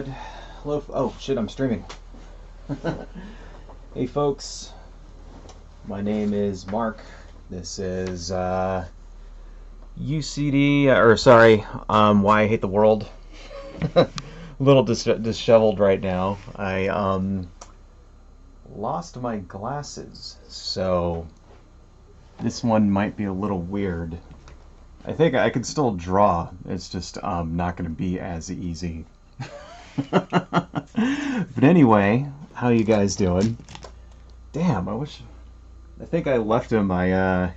Hello. Oh shit, I'm streaming. Hey folks, my name is Mark. This is UCD, or sorry, Why I Hate the World. A little disheveled right now. I lost my glasses, so this one might be a little weird. I think I could still draw. It's just not going to be as easy. But anyway, how you guys doing? Damn, I think I left them. Yeah,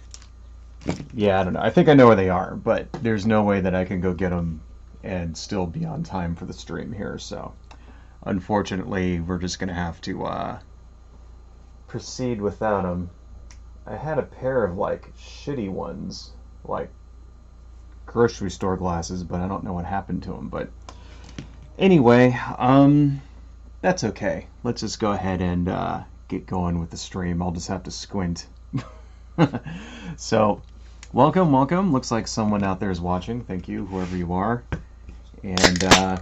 I don't know. I think I know where they are, but there's no way that I can go get them and still be on time for the stream here. So, unfortunately, we're just gonna have to proceed without them. I had a pair of like shitty ones, like grocery store glasses, but I don't know what happened to them. But anyway, that's okay. Let's just go ahead and get going with the stream. I'll just have to squint. So, welcome. Looks like someone out there is watching. Thank you, whoever you are. And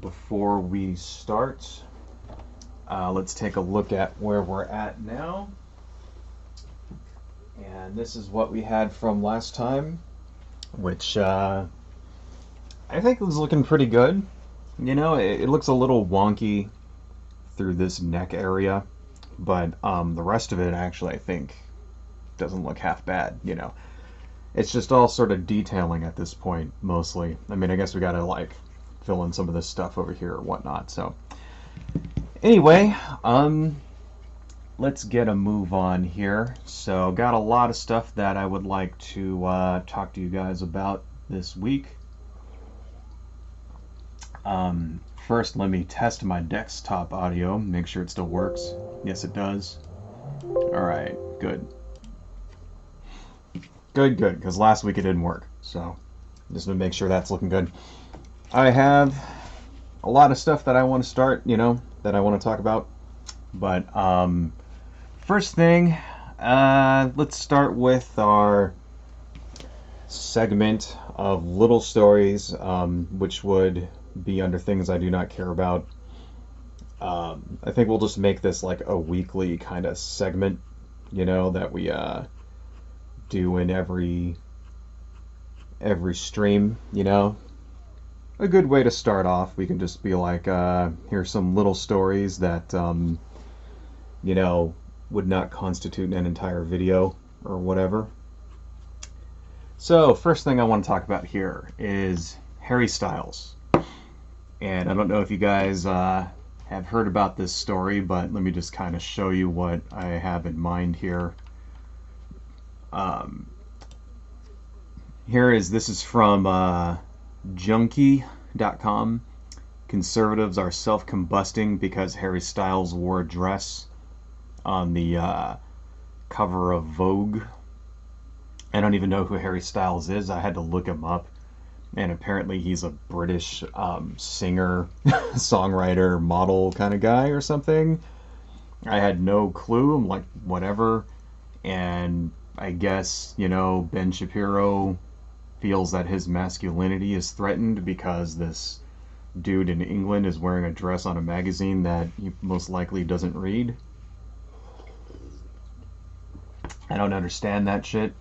before we start, let's take a look at where we're at now. And this is what we had from last time, which I think it was looking pretty good. You know, it looks a little wonky through this neck area, but the rest of it actually I think doesn't look half bad, you know. It's just all sort of detailing at this point, mostly. I mean, I guess we gotta like fill in some of this stuff over here or whatnot, so. Anyway, let's get a move on here. So, got a lot of stuff that I would like to talk to you guys about this week. First, let me test my desktop audio, make sure it still works. Yes, it does. Alright, good. Good, because last week it didn't work, so just to make sure that's looking good. I have a lot of stuff that I want to start, you know, that I want to talk about. But, first thing, let's start with our segment of little stories, which would be under things I do not care about. I think we'll just make this like a weekly kind of segment, you know, that we do in every stream, you know. A good way to start off. We can just be like, here's some little stories that, you know, would not constitute an entire video or whatever. So, first thing I want to talk about here is Harry Styles. And I don't know if you guys have heard about this story, but let me just kind of show you what I have in mind here. This is from Junkie.com. Conservatives are self-combusting because Harry Styles wore a dress on the cover of Vogue. I don't even know who Harry Styles is. I had to look him up. And apparently he's a British singer, songwriter, model kind of guy or something. I had no clue. I'm like, whatever. And I guess, you know, Ben Shapiro feels that his masculinity is threatened because this dude in England is wearing a dress on a magazine that he most likely doesn't read. I don't understand that shit.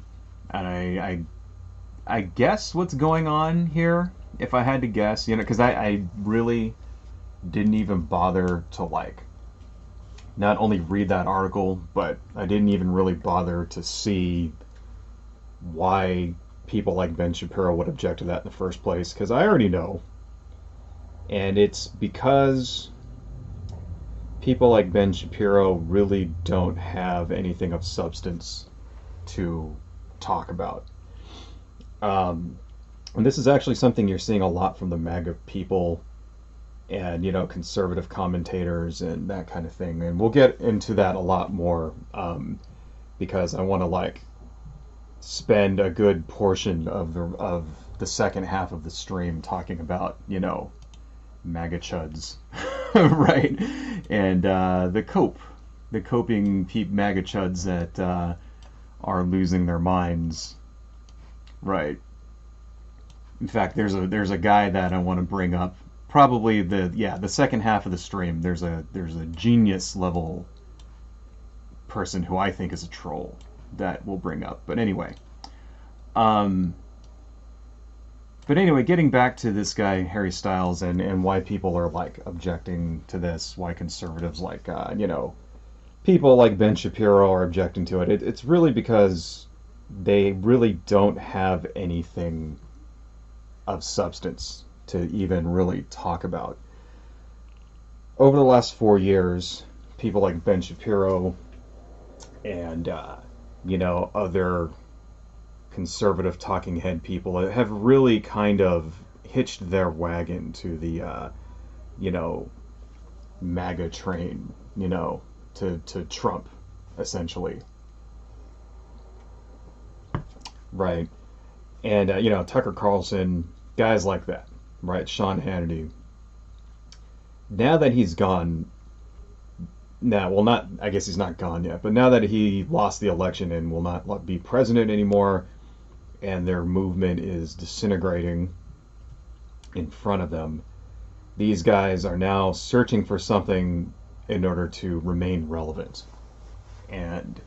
And I guess what's going on here, if I had to guess, you know, because I really didn't even bother to, like, not only read that article, but I didn't even really bother to see why people like Ben Shapiro would object to that in the first place, because I already know. And it's because people like Ben Shapiro really don't have anything of substance to talk about. And this is actually something you're seeing a lot from the MAGA people and, you know, conservative commentators and that kind of thing. And we'll get into that a lot more because I want to, like, spend a good portion of the second half of the stream talking about, you know, MAGA chuds, right? And the coping MAGA chuds that are losing their minds. Right. In fact, there's a guy that I want to bring up. Probably the second half of the stream. There's a genius level person who I think is a troll that we'll bring up. Um, but anyway, getting back to this guy Harry Styles and why people are like objecting to this, why conservatives like people like Ben Shapiro are objecting to it. It's really because they really don't have anything of substance to even really talk about. Over the last 4 years, people like Ben Shapiro and other conservative talking head people have really kind of hitched their wagon to the MAGA train, to Trump, essentially. Right. And Tucker Carlson, guys like that, right? Sean Hannity. Now that he's gone, I guess he's not gone yet, but now that he lost the election and will not be president anymore, and their movement is disintegrating in front of them, these guys are now searching for something in order to remain relevant. And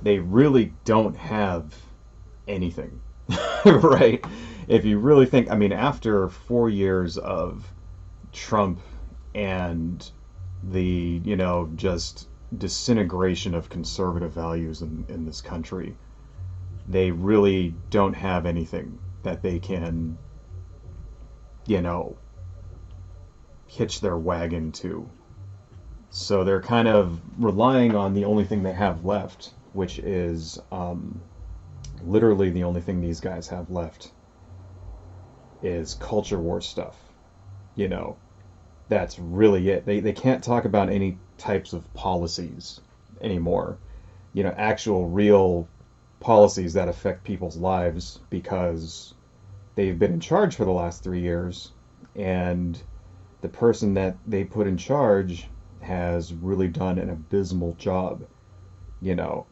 they really don't have anything, right? If you really think, I mean, after 4 years of Trump and the, just disintegration of conservative values in this country, they really don't have anything that they can, hitch their wagon to. So they're kind of relying on the only thing they have left, which is literally the only thing these guys have left is culture war stuff. That's really it. They can't talk about any types of policies anymore. Actual real policies that affect people's lives, because they've been in charge for the last 3 years, and the person that they put in charge has really done an abysmal job, and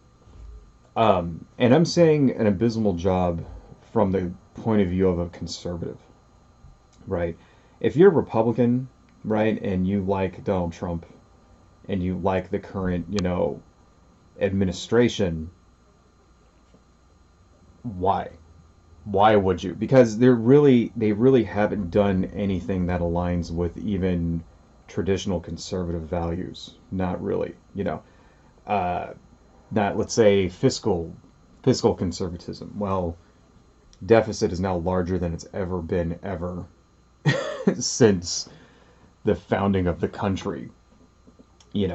I'm saying an abysmal job from the point of view of a conservative, right? If you're a Republican, right, and you like Donald Trump and you like the current, administration, why? Why would you? Because they really haven't done anything that aligns with even traditional conservative values. Not really, not, let's say, fiscal conservatism. Well, deficit is now larger than it's ever been ever since the founding of the country. When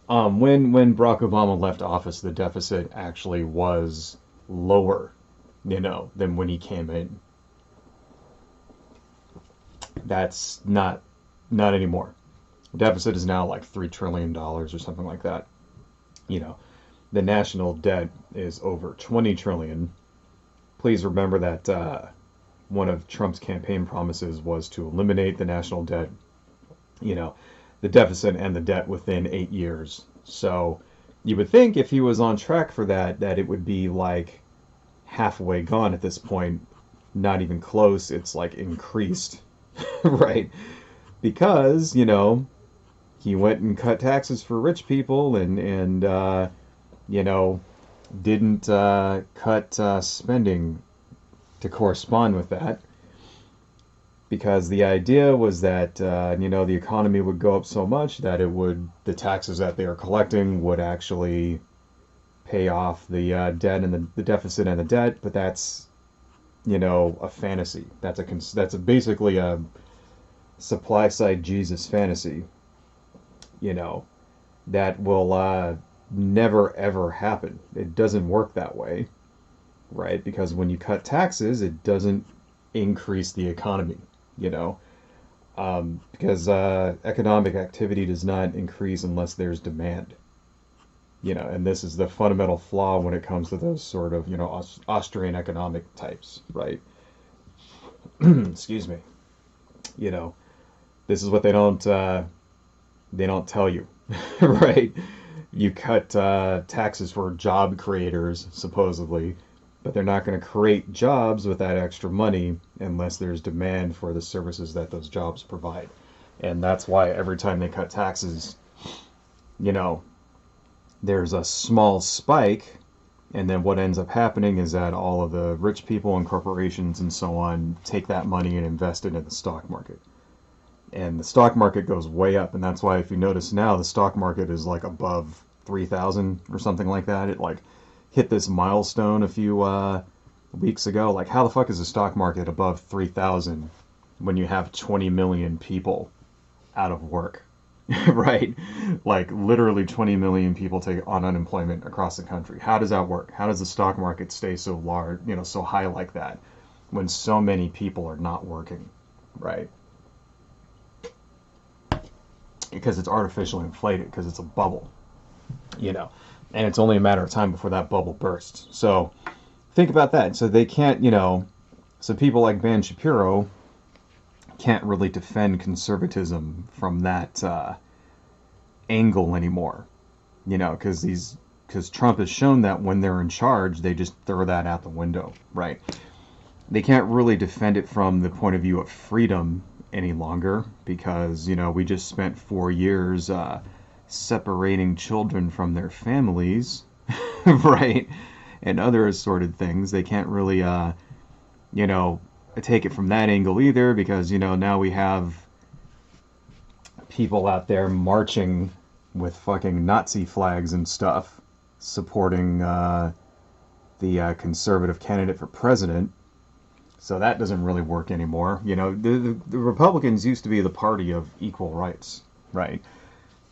Barack Obama left office, the deficit actually was lower, than when he came in. That's not anymore. The deficit is now like $3 trillion or something like that. The national debt is over 20 trillion. Please remember that one of Trump's campaign promises was to eliminate the national debt, the deficit and the debt within 8 years. So you would think if he was on track for that it would be like halfway gone at this point. Not even close. It's like increased, right? Because, he went and cut taxes for rich people and didn't cut spending to correspond with that. Because the idea was that, the economy would go up so much that the taxes that they are collecting would actually pay off the debt and the deficit and the debt. But that's, a fantasy. That's basically a supply side Jesus fantasy, that will never ever happen. It doesn't work that way, right? Because when you cut taxes, it doesn't increase the economy, because economic activity does not increase unless there's demand, and this is the fundamental flaw when it comes to those sort of, Austrian economic types, right? Excuse me. This is what they don't tell you, right? You cut taxes for job creators, supposedly, but they're not going to create jobs with that extra money unless there's demand for the services that those jobs provide. And that's why every time they cut taxes, you know, there's a small spike, and then what ends up happening is that all of the rich people and corporations and so on take that money and invest it in the stock market. And the stock market goes way up, and that's why if you notice now, the stock market is like above 3,000 or something like that. It like hit this milestone a few weeks ago. Like, how the fuck is the stock market above 3,000 when you have 20 million people out of work? Right? Like, literally 20 million people take on unemployment across the country. How does that work? How does the stock market stay so large, you know, so high like that when so many people are not working? Right? Because it's artificially inflated, because it's a bubble, you know, and it's only a matter of time before that bubble bursts. So think about that. So they can't, you know, so people like Ben Shapiro can't really defend conservatism from that angle anymore, you know, because Trump has shown that when they're in charge, they just throw that out the window, right? They can't really defend it from the point of view of freedom any longer, because, you know, we just spent 4 years separating children from their families, right, and other assorted things. They can't really, you know, take it from that angle either, because, you know, now we have people out there marching with fucking Nazi flags and stuff, supporting the conservative candidate for president. So that doesn't really work anymore. You know, the Republicans used to be the party of equal rights, right?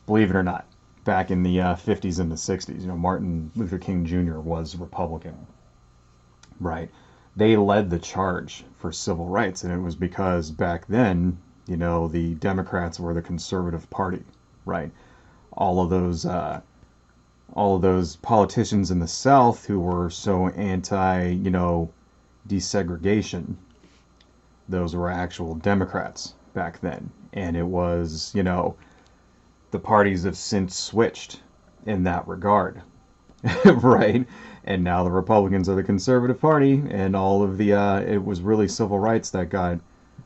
Believe it or not. Back in the 50s and the 60s, you know, Martin Luther King Jr. was Republican, right? They led the charge for civil rights, and it was because back then, you know, the Democrats were the conservative party, right? All of those politicians in the South who were so anti, you know, desegregation, those were actual Democrats back then. And it was, you know, the parties have since switched in that regard, right? And now the Republicans are the conservative party, and all of the it was really civil rights that got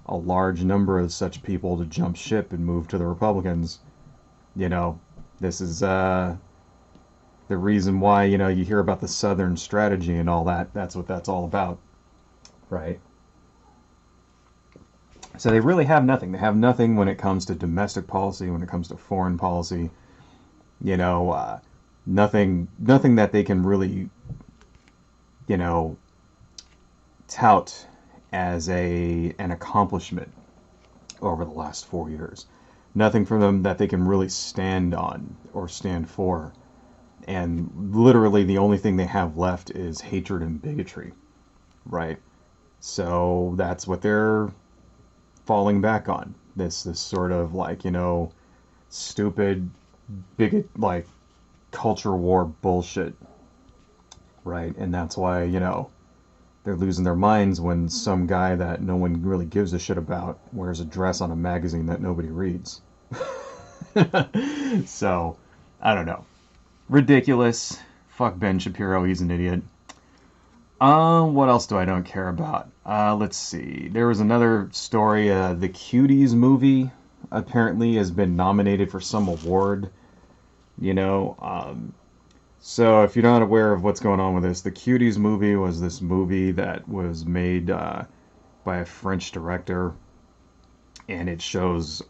a large number of such people to jump ship and move to the Republicans. You know, this is the reason why, you know, you hear about the Southern strategy and all that. That's what that's all about. Right? So they really have nothing. They have nothing when it comes to domestic policy, when it comes to foreign policy. You know, nothing that they can really, you know, tout as an accomplishment over the last 4 years. Nothing from them that they can really stand on or stand for. And literally the only thing they have left is hatred and bigotry. Right? So that's what they're falling back on. This sort of, like, you know, stupid, bigot, like, culture war bullshit. Right? And that's why, you know, they're losing their minds when some guy that no one really gives a shit about wears a dress on a magazine that nobody reads. So, I don't know. Ridiculous. Fuck Ben Shapiro, he's an idiot. What else do I don't care about? Let's see. There was another story. The Cuties movie apparently has been nominated for some award. You know, so if you're not aware of what's going on with this, the Cuties movie was this movie that was made by a French director, and it shows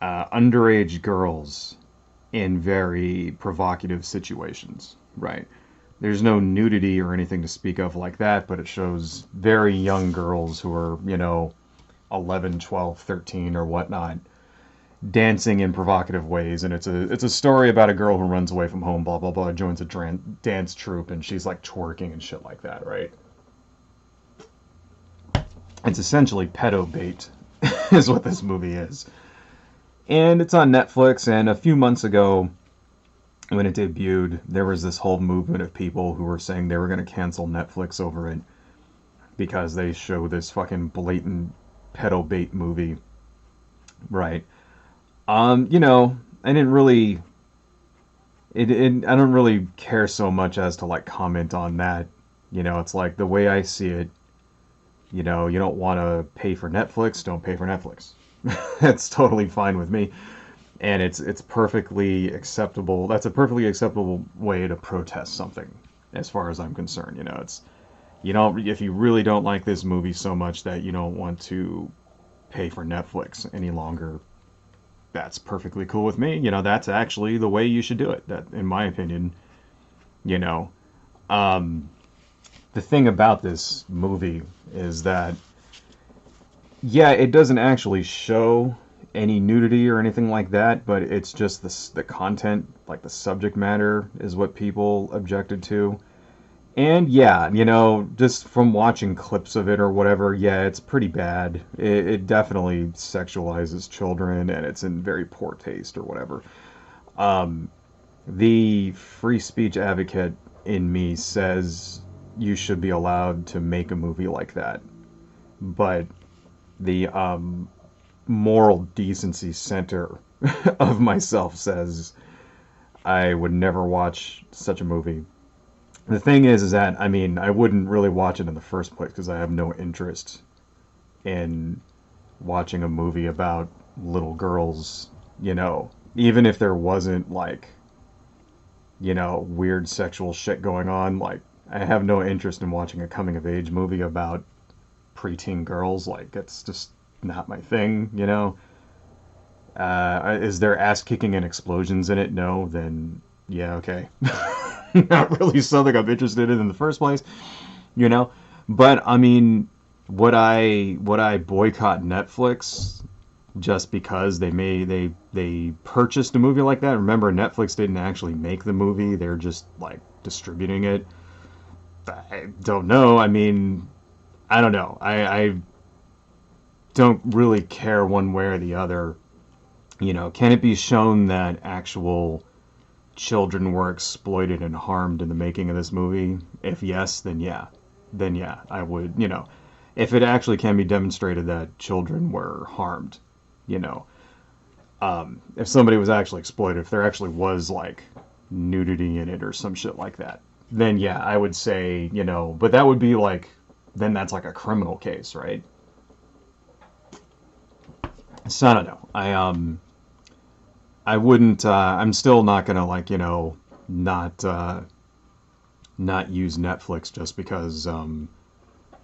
underage girls in very provocative situations, right? There's no nudity or anything to speak of like that, but it shows very young girls who are, you know, 11, 12, 13 or whatnot, dancing in provocative ways. And it's a story about a girl who runs away from home, blah, blah, blah, joins a dance troupe, and she's like twerking and shit like that, right? It's essentially pedo bait is what this movie is. And it's on Netflix, and a few months ago, when it debuted, there was this whole movement of people who were saying they were going to cancel Netflix over it because they show this fucking blatant pedo bait movie, right? You know, I didn't really I don't really care so much as to like comment on that. You know, it's like the way I see it, you know, you don't want to pay for Netflix, don't pay for Netflix. That's totally fine with me. And it's perfectly acceptable. That's a perfectly acceptable way to protest something as far as I'm concerned. You know, it's you don't if you really don't like this movie so much that you don't want to pay for Netflix any longer, that's perfectly cool with me. You know, that's actually the way you should do it. That, in my opinion, you know, um, the thing about this movie is that, yeah, it doesn't actually show any nudity or anything like that, but it's just the content, like the subject matter, is what people objected to. And yeah, you know, just from watching clips of it or whatever, yeah, it's pretty bad. It definitely sexualizes children, and it's in very poor taste or whatever. Um, the free speech advocate in me says you should be allowed to make a movie like that, but the moral decency center of myself says I would never watch such a movie. The thing is that I mean, I wouldn't really watch it in the first place because I have no interest in watching a movie about little girls, you know, even if there wasn't like, you know, weird sexual shit going on, like I have no interest in watching a coming of age movie about preteen girls. Like it's just not my thing, you know. Is there ass kicking and explosions in it? No, then yeah, okay. Not really something I'm interested in the first place, you know. But I mean, would I boycott Netflix just because they purchased a movie like that? Remember, Netflix didn't actually make the movie; they're just like distributing it. I don't know. I mean, I don't know. I don't really care one way or the other. You know, can it be shown that actual children were exploited and harmed in the making of this movie? If yes, then yeah. Then yeah, I would, you know, if it actually can be demonstrated that children were harmed, you know, if somebody was actually exploited, if there actually was like nudity in it or some shit like that, then yeah, I would say, you know, but that would be like, then that's like a criminal case, right? So I don't know. I wouldn't. I'm still not gonna like you know not not use Netflix just because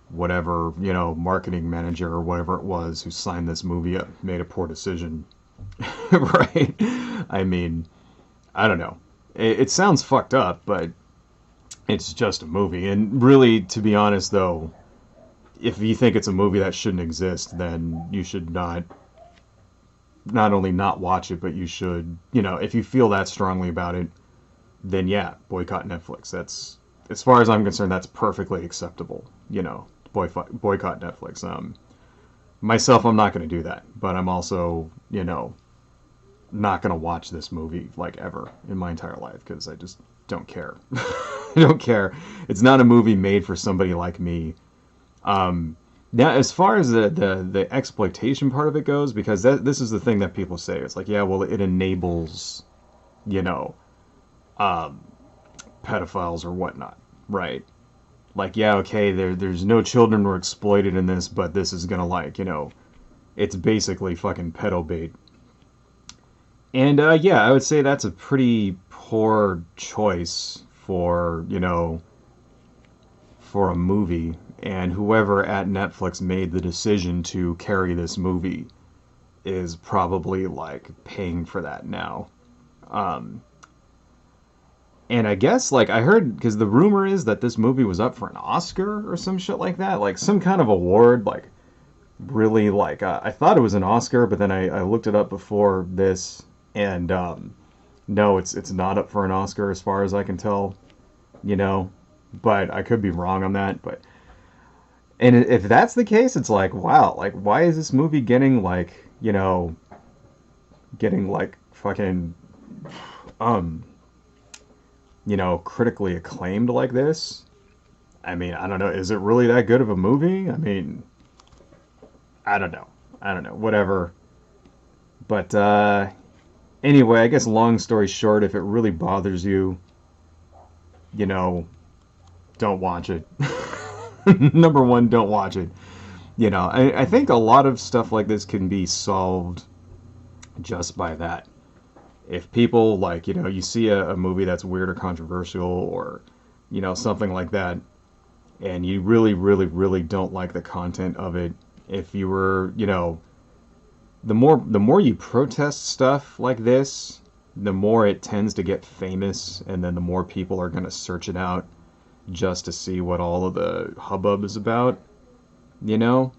whatever you know marketing manager or whatever it was who signed this movie up made a poor decision, right? I mean, I don't know. It sounds fucked up, but it's just a movie. And really, to be honest, though, if you think it's a movie that shouldn't exist, then you should not only not watch it, but you should, you know, if you feel that strongly about it, then yeah, boycott Netflix. That's, as far as I'm concerned, that's perfectly acceptable. You know, boycott Netflix. Myself, I'm not going to do that, but I'm also, you know, not going to watch this movie like ever in my entire life because I just don't care. I don't care. It's not a movie made for somebody like me. Now, as far as the exploitation part of it goes, because this is the thing that people say. It's like, yeah, well, it enables, you know, um, pedophiles or whatnot, right? Like, yeah, okay, there's no children were exploited in this, but this is gonna like, you know, it's basically fucking pedo bait. And yeah, I would say that's a pretty poor choice for, you know, for a movie. And whoever at Netflix made the decision to carry this movie is probably like paying for that now. Um, and I guess like I heard because the rumor is that this movie was up for an Oscar or some shit like that, like some kind of award. Like really, like I thought it was an Oscar, but then I looked it up before this, and no, it's not up for an Oscar as far as I can tell. You know, but I could be wrong on that. But and if that's the case, it's like, wow, like, why is this movie getting, like, you know, getting, like, fucking, um, you know, critically acclaimed like this? I mean, I don't know. Is it really that good of a movie? I mean, I don't know. I don't know. Whatever. But, Anyway, I guess long story short, if it really bothers you, you know, don't watch it. Number one, don't watch it. I think a lot of stuff like this can be solved just by that. If people like, you see a movie that's weird or controversial or, something like that, and you really, really, really don't like the content of it, if you were, the more you protest stuff like this, the more it tends to get famous, and then the more people are going to search it out just to see what all of the hubbub is about, you know?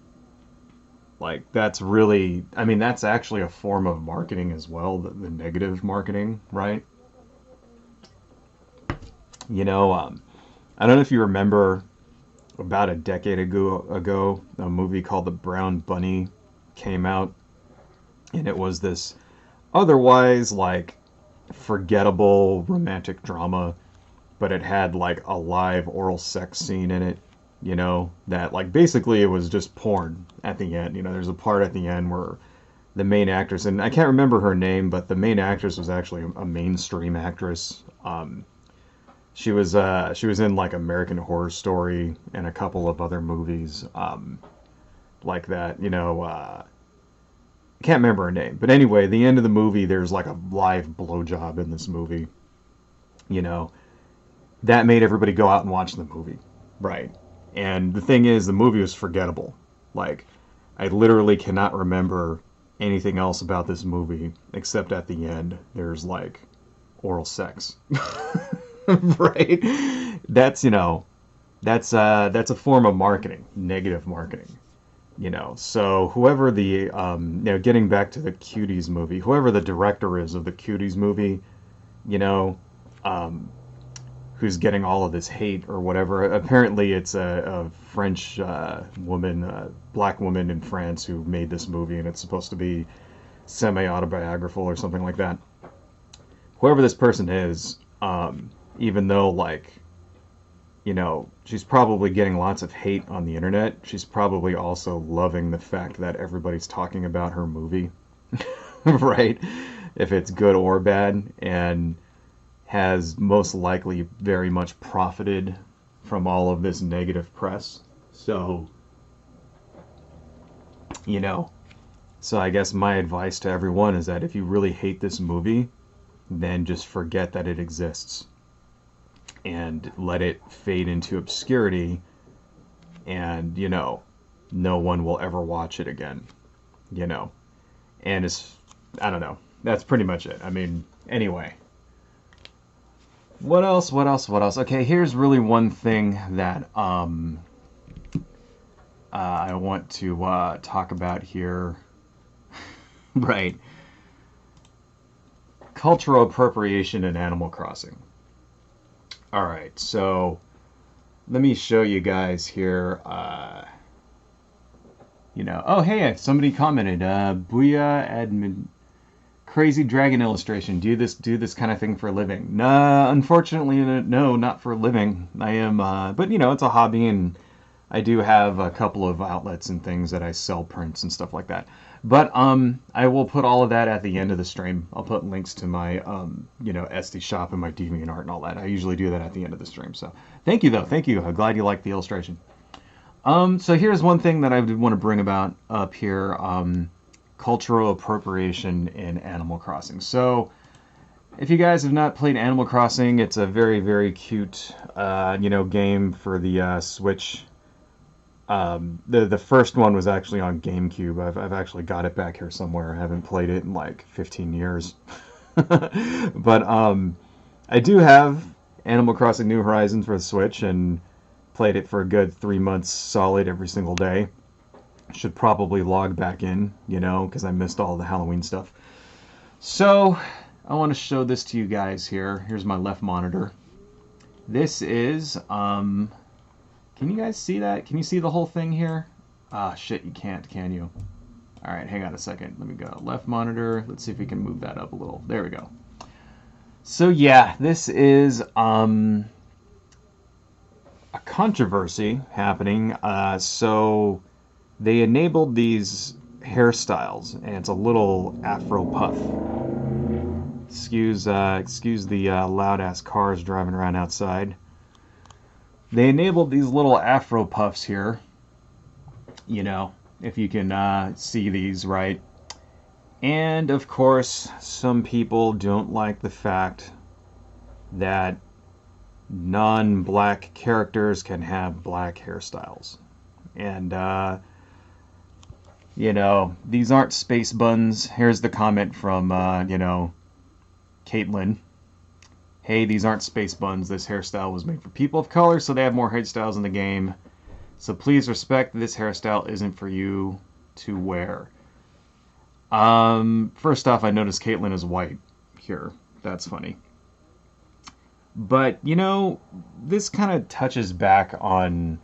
Like, that's really, I mean, that's actually a form of marketing as well, the negative marketing, right? I don't know if you remember about a decade ago, a movie called The Brown Bunny came out, and it was this otherwise, like, forgettable romantic drama, but it had, like, a live oral sex scene in it, that, like, basically it was just porn at the end. There's a part at the end where the main actress, and I can't remember her name, but the main actress was actually a mainstream actress. She was in, like, American Horror Story and a couple of other movies like that. I can't remember her name, but anyway, the end of the movie, there's like a live blowjob in this movie. You know, that made everybody go out and watch the movie, right? And the thing is, the movie was forgettable. Like, I literally cannot remember anything else about this movie except at the end there's like oral sex. Right? That's a form of marketing, negative marketing. So whoever getting back to the Cuties movie, whoever the director is of the Cuties movie, you know, um, who's getting all of this hate or whatever. Apparently, it's a French woman, black woman in France who made this movie, and it's supposed to be semi-autobiographical or something like that. Whoever this person is, even though, like, she's probably getting lots of hate on the internet, she's probably also loving the fact that everybody's talking about her movie, right? If it's good or bad, and has most likely very much profited from all of this negative press. So, you know, so I guess my advice to everyone is that if you really hate this movie, then just forget that it exists and let it fade into obscurity, and no one will ever watch it again. And it's, I don't know, that's pretty much it. I mean, anyway, what else, okay, here's really one thing that I want to talk about here. Right, cultural appropriation in Animal Crossing. All right, so let me show you guys here. Oh, hey, somebody commented, Booyah admin, crazy dragon illustration. Do this kind of thing for a living? Nah, unfortunately, no, not for a living. I am, but it's a hobby, and I do have a couple of outlets and things that I sell prints and stuff like that. But I will put all of that at the end of the stream. I'll put links to my Etsy shop and my DeviantArt and all that. I usually do that at the end of the stream. So thank you, though. Thank you. I'm glad you liked the illustration. So here's one thing that I would want to bring about up here: cultural appropriation in Animal Crossing. So if you guys have not played Animal Crossing, it's a very, very cute game for the Switch. The first one was actually on GameCube. I've actually got it back here somewhere. I haven't played it in like 15 years. But I do have Animal Crossing New Horizons for the Switch, and played it for a good 3 months solid every single day. Should probably log back in, because I missed all the Halloween stuff. So I want to show this to you guys here. Here's my left monitor. This is can you guys see that? Can you see the whole thing here? Ah, shit, you can't, can you? All right, hang on a second. Let me go. Left monitor. Let's see if we can move that up a little. There we go. So yeah, this is a controversy happening. So they enabled these hairstyles, and it's a little Afro puff. Excuse the loud ass cars driving around outside. They enabled these little afro puffs here. You know, if you can see these, right? And of course, some people don't like the fact that non-black characters can have black hairstyles. And, you know, these aren't space buns. Here's the comment from, you know, Caitlin. Hey, these aren't space buns. This hairstyle was made for people of color, so they have more hairstyles in the game. So please respect this hairstyle isn't for you to wear. First off, I noticed Caitlin is white here. That's funny. But, you know, this kind of touches back on,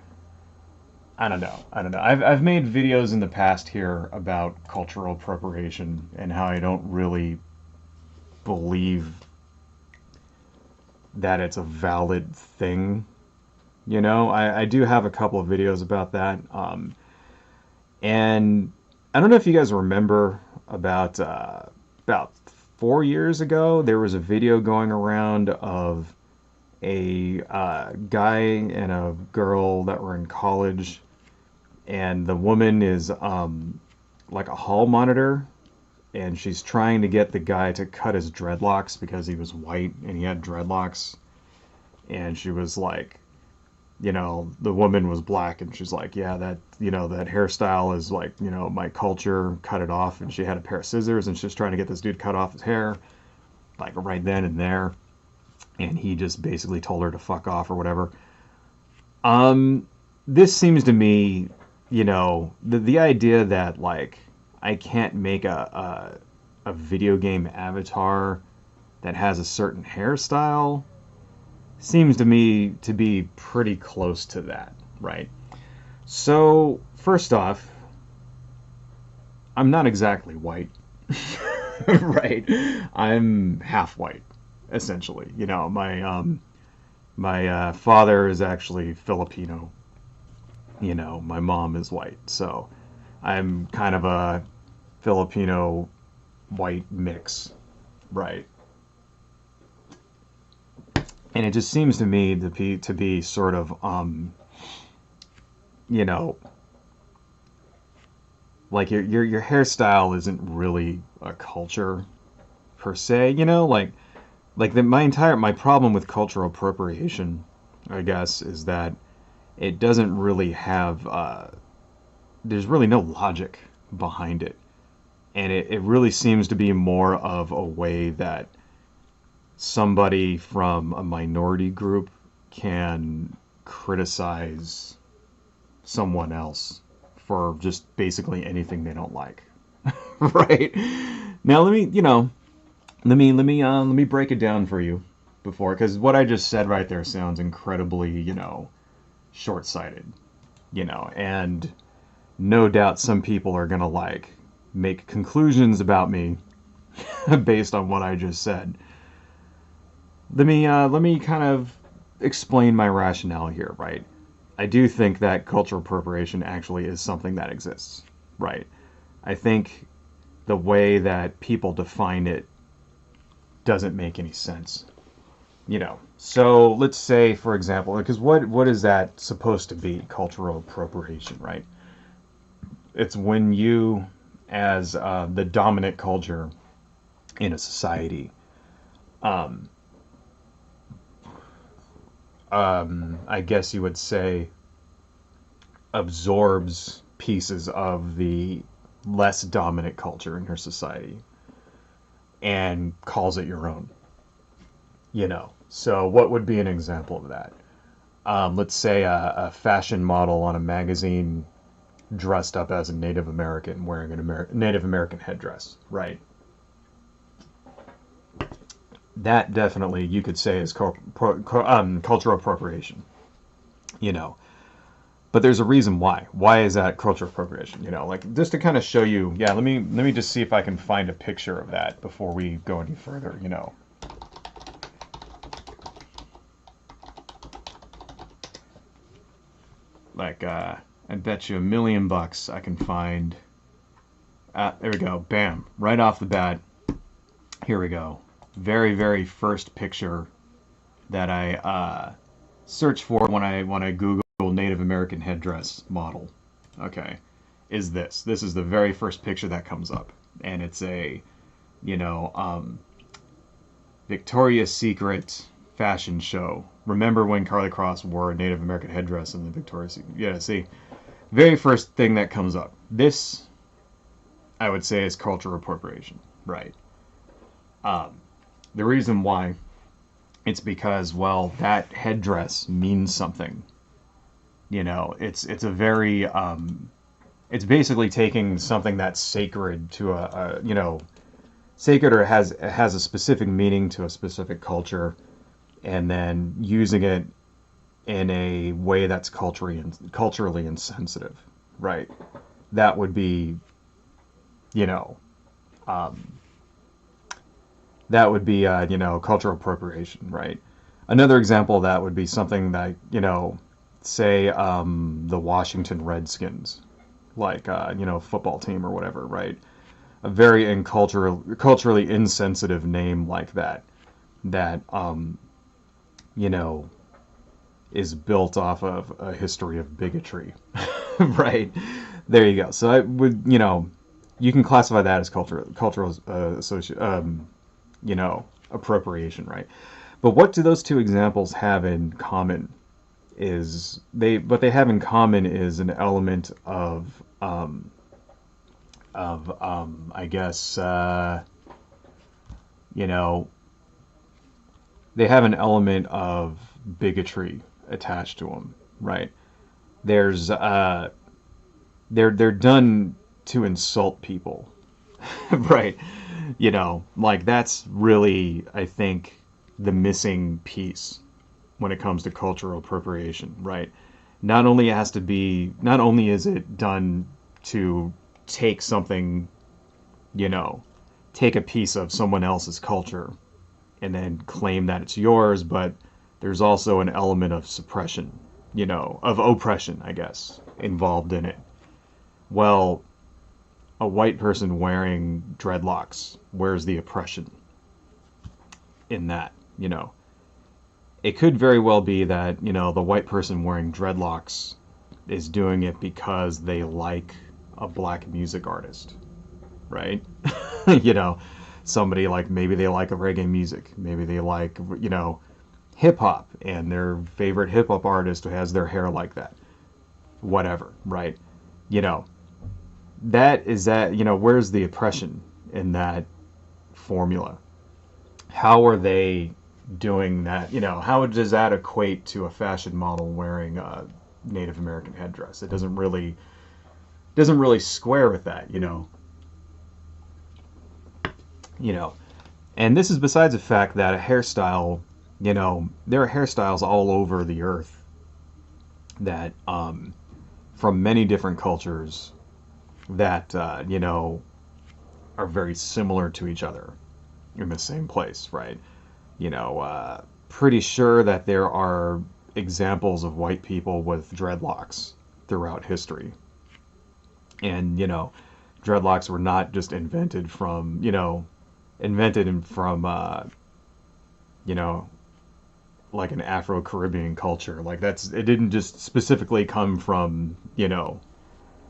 I don't know. I've made videos in the past here about cultural appropriation and how I don't really believe that it's a valid thing. You know, I do have a couple of videos about that. And I don't know if you guys remember about 4 years ago, there was a video going around of a guy and a girl that were in college, and the woman is like a hall monitor, and she's trying to get the guy to cut his dreadlocks because he was white and he had dreadlocks, and she was like, you know, the woman was black, and she's like, yeah, that, you know, that hairstyle is like, you know, my culture, cut it off. And she had a pair of scissors, and she was trying to get this dude cut off his hair, like right then and there. And he just basically told her to fuck off or whatever. This seems to me, you know, the idea that, like, I can't make a video game avatar that has a certain hairstyle seems to me to be pretty close to that, right? So, first off, I'm not exactly white, right? I'm half white, essentially. You know, my father is actually Filipino. You know, my mom is white, so I'm kind of a Filipino white mix, right? And it just seems to me to be sort of, you know, like your hairstyle isn't really a culture per se, you know, like my problem with cultural appropriation, I guess, is that it doesn't really have, there's really no logic behind it. And it really seems to be more of a way that somebody from a minority group can criticize someone else for just basically anything they don't like. Right? Now let me break it down for you before, because what I just said right there sounds incredibly, you know, short-sighted, you know, and no doubt some people are gonna like make conclusions about me based on what I just said. Let me kind of explain my rationale here, right? I do think that cultural appropriation actually is something that exists, right? I think the way that people define it doesn't make any sense, you know. So let's say, for example, because what is that supposed to be? Cultural appropriation, right? It's when you, as the dominant culture in a society, I guess you would say, absorbs pieces of the less dominant culture in your society and calls it your own. You know, so what would be an example of that? Let's say a fashion model on a magazine dressed up as a Native American wearing a Native American headdress, right? That definitely you could say is cultural appropriation, you know. But there's a reason why. Why is that cultural appropriation? You know, like just to kind of show you. Yeah, let me just see if I can find a picture of that before we go any further. You know. Like I bet you $1,000,000 I can find. There we go. Bam! Right off the bat. Here we go. very, very first picture that I search for when I Google Native American headdress model. Okay, is this? This is the very first picture that comes up, and it's a, you know, Victoria's Secret fashion show. Remember when Carly Cross wore a Native American headdress in the Victoria's Secret? Yeah, see, very first thing that comes up. This, I would say, is cultural appropriation, right? The reason why, it's because, well, that headdress means something. You know, it's a very it's basically taking something that's sacred to a you know, sacred, or has a specific meaning to a specific culture, and then using it in a way that's culturally insensitive, right? That would be, you know, um, you know, cultural appropriation, right? Another example of that would be something that, you know, say the Washington Redskins, like you know, football team or whatever, right? A very culturally insensitive name like that, that you know, is built off of a history of bigotry, right? There you go. So I would, you know, you can classify that as cultural you know, appropriation, right? But what do those two examples have in common? Is what they have in common is an element of I guess you know, they have an element of bigotry attached to them, right? There's they're done to insult people, right? You know, like that's really, I think, the missing piece when it comes to cultural appropriation, right? Not only is it done to take something, you know, take a piece of someone else's culture and then claim that it's yours, but there's also an element of suppression, you know, of oppression, I guess, involved in it. Well, a white person wearing dreadlocks, where's the oppression in that, you know? It could very well be that, you know, the white person wearing dreadlocks is doing it because they like a black music artist, right? You know, somebody like, maybe they like a reggae music, maybe they like, you know, hip hop, and their favorite hip hop artist has their hair like that, whatever, right? You know, that, you know, where's the oppression in that formula? How are they doing that? You know, how does that equate to a fashion model wearing a Native American headdress? It doesn't really square with that, you know. You know, and this is besides the fact that a hairstyle, you know, there are hairstyles all over the earth that from many different cultures that you know, are very similar to each other in the same place, right? You know, pretty sure that there are examples of white people with dreadlocks throughout history. And, you know, dreadlocks were not just invented from, you know, you know, like an Afro-Caribbean culture. Like it didn't just specifically come from, you know,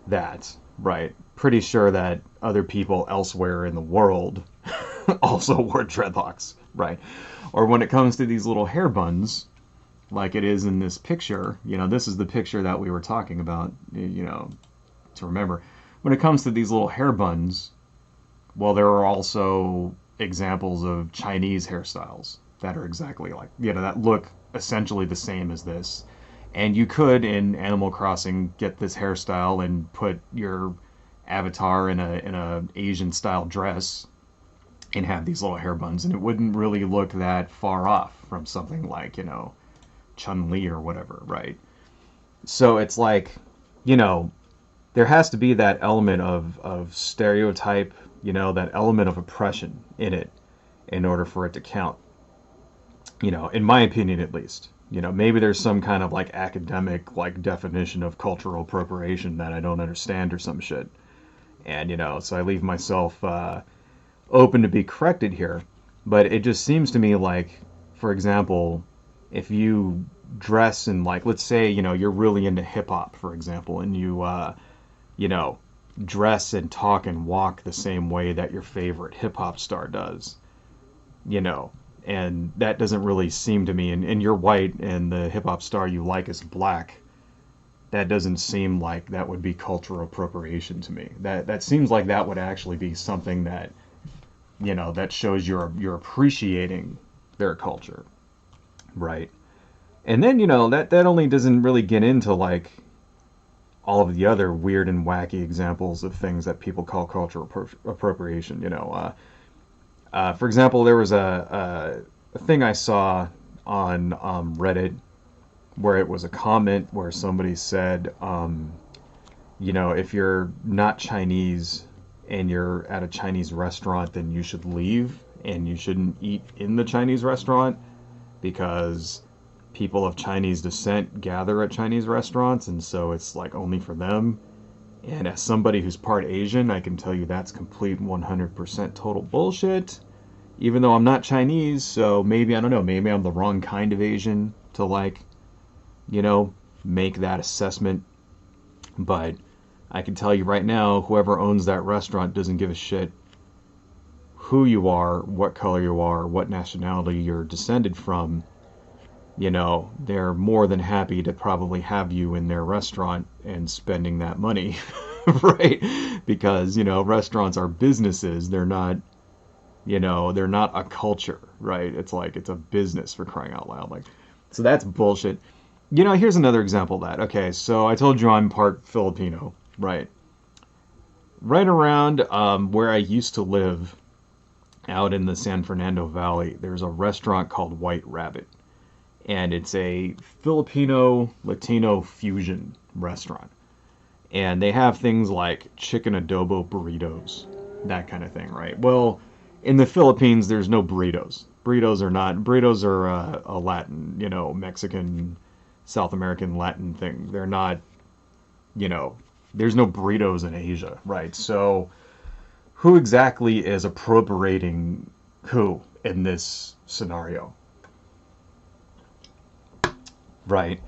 that, right? Pretty sure that other people elsewhere in the world also wore dreadlocks, right? Or when it comes to these little hair buns, like it is in this picture, you know, this is the picture that we were talking about, you know, to remember. When it comes to these little hair buns, well, there are also examples of Chinese hairstyles that are exactly like, you know, that look essentially the same as this. And you could, in Animal Crossing, get this hairstyle and put your avatar in a Asian style dress and have these little hair buns, and it wouldn't really look that far off from something like, you know, Chun-Li or whatever, right? So it's like, you know, there has to be that element of stereotype, you know, that element of oppression in it in order for it to count. You know, in my opinion at least. You know, maybe there's some kind of like academic like definition of cultural appropriation that I don't understand or some shit. And, you know, so I leave myself open to be corrected here. But it just seems to me like, for example, if you dress in like, let's say, you're really into hip hop, for example, and you know, dress and talk and walk the same way that your favorite hip hop star does, you know, and that doesn't really seem to me, and you're white and the hip hop star you like is black, that doesn't seem like that would be cultural appropriation to me. That seems like that would actually be something that, that shows you're appreciating their culture, right? And then, that only doesn't really get into like all of the other weird and wacky examples of things that people call cultural appropriation. For example, there was a thing I saw on Reddit where it was a comment where somebody said, if you're not Chinese and you're at a Chinese restaurant, then you should leave and you shouldn't eat in the Chinese restaurant because people of Chinese descent gather at Chinese restaurants, and so it's like only for them. And as somebody who's part Asian, I can tell you that's complete 100% total bullshit. Even though I'm not Chinese, so maybe, I don't know, maybe I'm the wrong kind of Asian to like, make that assessment. But I can tell you right now, whoever owns that restaurant doesn't give a shit who you are, what color you are, what nationality you're descended from. They're more than happy to probably have you in their restaurant and spending that money, right? Because, restaurants are businesses. They're not, they're not a culture, right? It's like, it's a business, for crying out loud. Like, so that's bullshit. Here's another example of that. Okay, so I told you I'm part Filipino, right? Right around where I used to live, out in the San Fernando Valley, there's a restaurant called White Rabbit. And it's a Filipino Latino fusion restaurant. And they have things like chicken adobo burritos, that kind of thing, right? Well, in the Philippines, there's no burritos. Burritos are a Latin, Mexican, South American Latin thing. They're not, there's no burritos in Asia, right? So who exactly is appropriating who in this scenario? Right.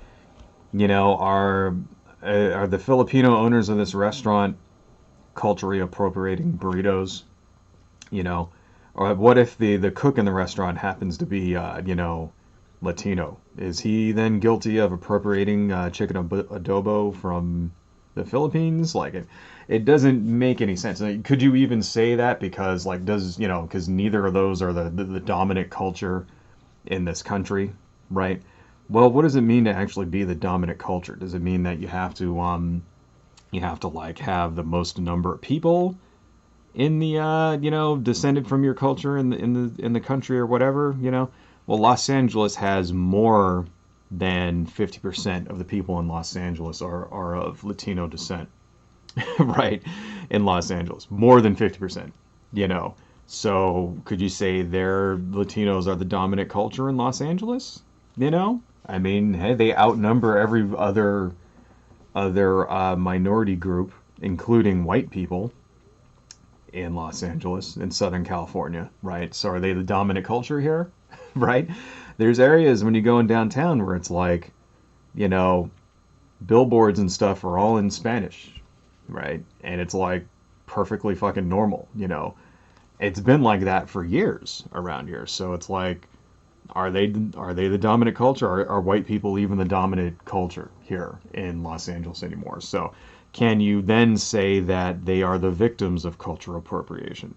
Are the Filipino owners of this restaurant culturally appropriating burritos? Or what if the cook in the restaurant happens to be, Latino? Is he then guilty of appropriating chicken adobo from the Philippines? Like, it doesn't make any sense. Like, could you even say that? Because, like, because neither of those are the dominant culture in this country, right? Well, what does it mean to actually be the dominant culture? Does it mean that you have to like have the most number of people in the descended from your culture in the country or whatever? Well, Los Angeles has more than 50% of the people in Los Angeles are of Latino descent, right? In Los Angeles, more than 50%. So could you say their Latinos are the dominant culture in Los Angeles? I mean, hey, they outnumber every other minority group, including white people, in Los Angeles, in Southern California, right? So are they the dominant culture here, right? There's areas when you go in downtown where it's like, billboards and stuff are all in Spanish, right? And it's like perfectly fucking normal, It's been like that for years around here. So it's like, are they the dominant culture? Are white people even the dominant culture here in Los Angeles anymore? So can you then say that they are the victims of cultural appropriation?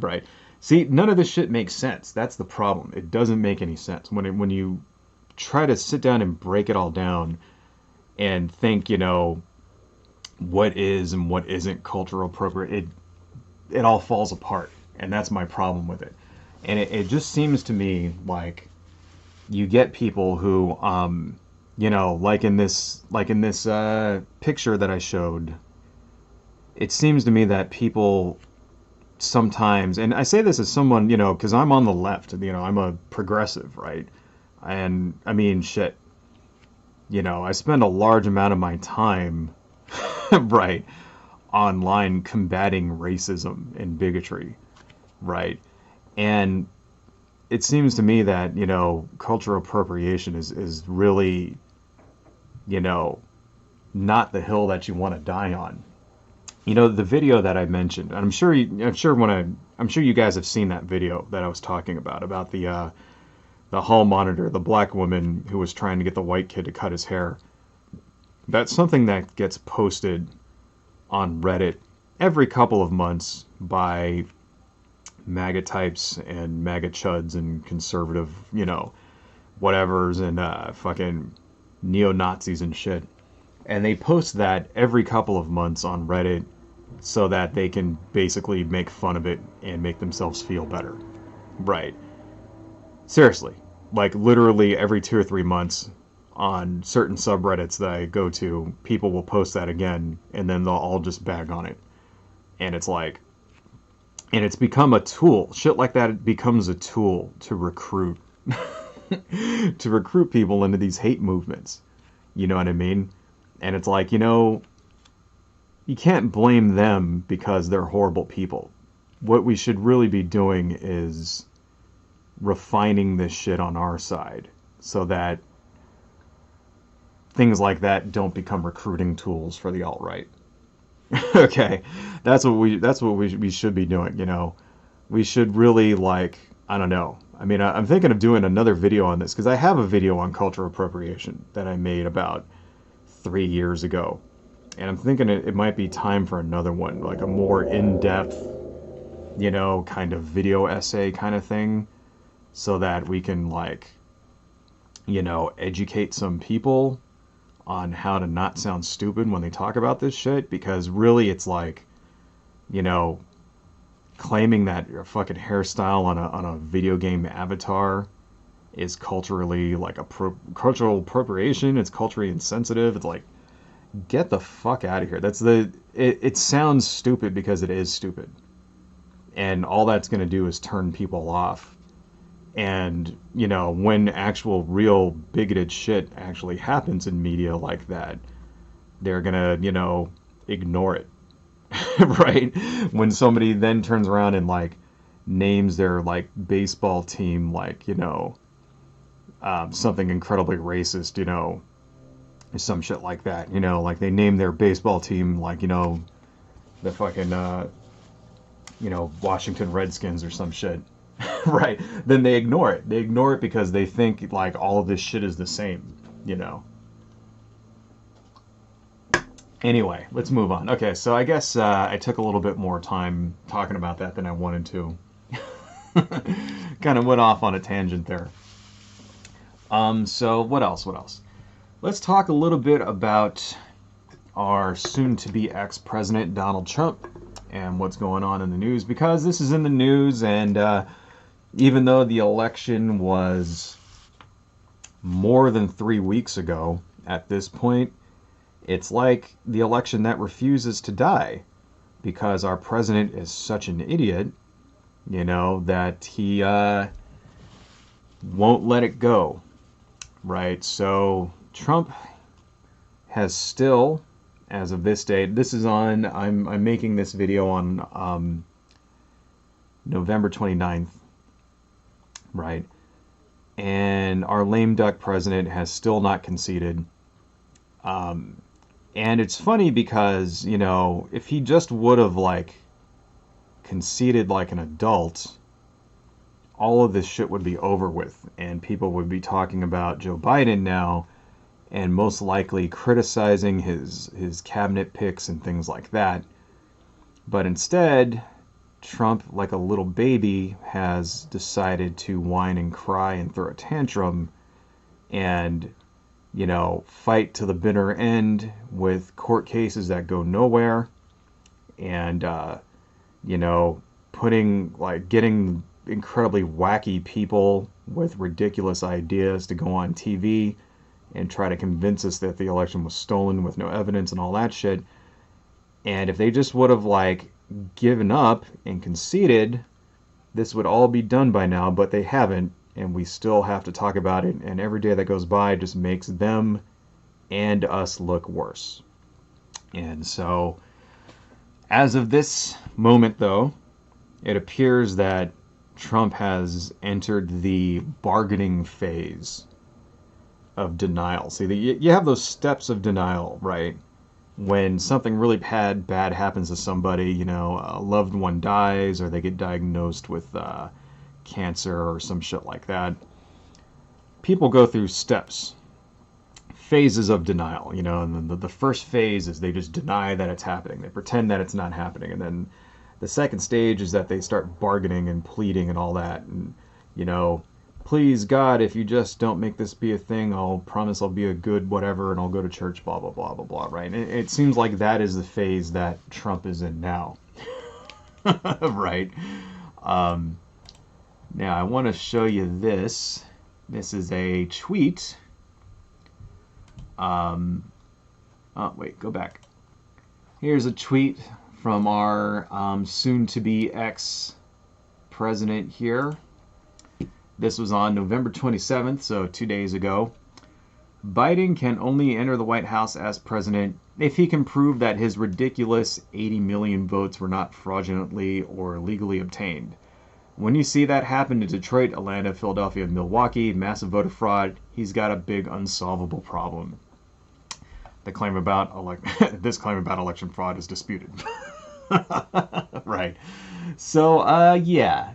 Right? See, none of this shit makes sense. That's the problem. It doesn't make any sense. When you try to sit down and break it all down and think, what is and what isn't cultural appropriation, it all falls apart. And that's my problem with it. And it just seems to me like you get people who, like in this picture that I showed, it seems to me that people sometimes, and I say this as someone, because I'm on the left, I'm a progressive, right? And I mean, shit, I spend a large amount of my time, right, online combating racism and bigotry, right? And it seems to me that, cultural appropriation is really, you know, not the hill that you want to die on. The video that I mentioned, I'm sure you guys have seen that video that I was talking about the hall monitor, the black woman who was trying to get the white kid to cut his hair. That's something that gets posted on Reddit every couple of months by MAGA types and MAGA chuds and conservative, whatevers and fucking neo-Nazis and shit. And they post that every couple of months on Reddit so that they can basically make fun of it and make themselves feel better. Right. Seriously. Like, literally every 2 or 3 months on certain subreddits that I go to, people will post that again, and then they'll all just bag on it. And it's like... And it's become a tool. Shit like that becomes a tool to recruit. To recruit people into these hate movements. You know what I mean? And it's like, you can't blame them because they're horrible people. What we should really be doing is refining this shit on our side so that things like that don't become recruiting tools for the alt-right. Okay, that's what we should be doing. We should really, like, I don't know. I mean, I'm thinking of doing another video on this because I have a video on cultural appropriation that I made about 3 years ago, and I'm thinking it might be time for another one, like a more in-depth, kind of video essay kind of thing, so that we can, like, educate some people on how to not sound stupid when they talk about this shit, because really it's like, claiming that your fucking hairstyle on a video game avatar is culturally, like, cultural appropriation. It's culturally insensitive. It's like, get the fuck out of here. It sounds stupid because it is stupid, and all that's going to do is turn people off. And when actual real bigoted shit actually happens in media like that, they're gonna ignore it. Right? When somebody then turns around and, like, names their, like, baseball team, like, something incredibly racist, or some shit like that, like they name their baseball team, like, the fucking, Washington Redskins or some shit. Right, then they ignore it. They ignore it because they think, like, all of this shit is the same, Anyway, let's move on. Okay, so I guess I took a little bit more time talking about that than I wanted to. Kind of went off on a tangent there. So what else? Let's talk a little bit about our soon-to-be ex-president, Donald Trump, and what's going on in the news, because this is in the news, and even though the election was more than 3 weeks ago at this point, it's like the election that refuses to die, because our president is such an idiot, that he won't let it go. Right? So Trump has still, as of this date, this is on, I'm making this video on November 29th, right? And our lame duck president has still not conceded. And it's funny because, if he just would have, like, conceded like an adult, all of this shit would be over with, and people would be talking about Joe Biden now, and most likely criticizing his cabinet picks and things like that. But instead, Trump, like a little baby, has decided to whine and cry and throw a tantrum and, fight to the bitter end with court cases that go nowhere, and, getting incredibly wacky people with ridiculous ideas to go on TV and try to convince us that the election was stolen with no evidence and all that shit. And if they just would have, like, given up and conceded, this would all be done by now, but they haven't, and we still have to talk about it, and every day that goes by just makes them and us look worse. And so, as of this moment, though, it appears that Trump has entered the bargaining phase of denial. See, you have those steps of denial, right? When something really bad happens to somebody, you know, a loved one dies or they get diagnosed with cancer or some shit like that, people go through steps, phases of denial, you know, and the first phase is they just deny that it's happening. They pretend that it's not happening. And then the second stage is that they start bargaining and pleading and all that. And, you know, please, God, if you just don't make this be a thing, I'll promise I'll be a good whatever and I'll go to church, blah, blah, blah, blah, blah, right? And it seems like that is the phase that Trump is in now. Right? Now, I want to show you this. This is a tweet. Oh, wait, go back. Here's a tweet from our soon-to-be ex-president here. This was on November 27th, so 2 days ago. Biden can only enter the White House as president if he can prove that his ridiculous 80 million votes were not fraudulently or illegally obtained. When you see that happen to Detroit, Atlanta, Philadelphia, and Milwaukee, massive voter fraud, he's got a big unsolvable problem. The claim about this claim about election fraud is disputed. Right. So, yeah.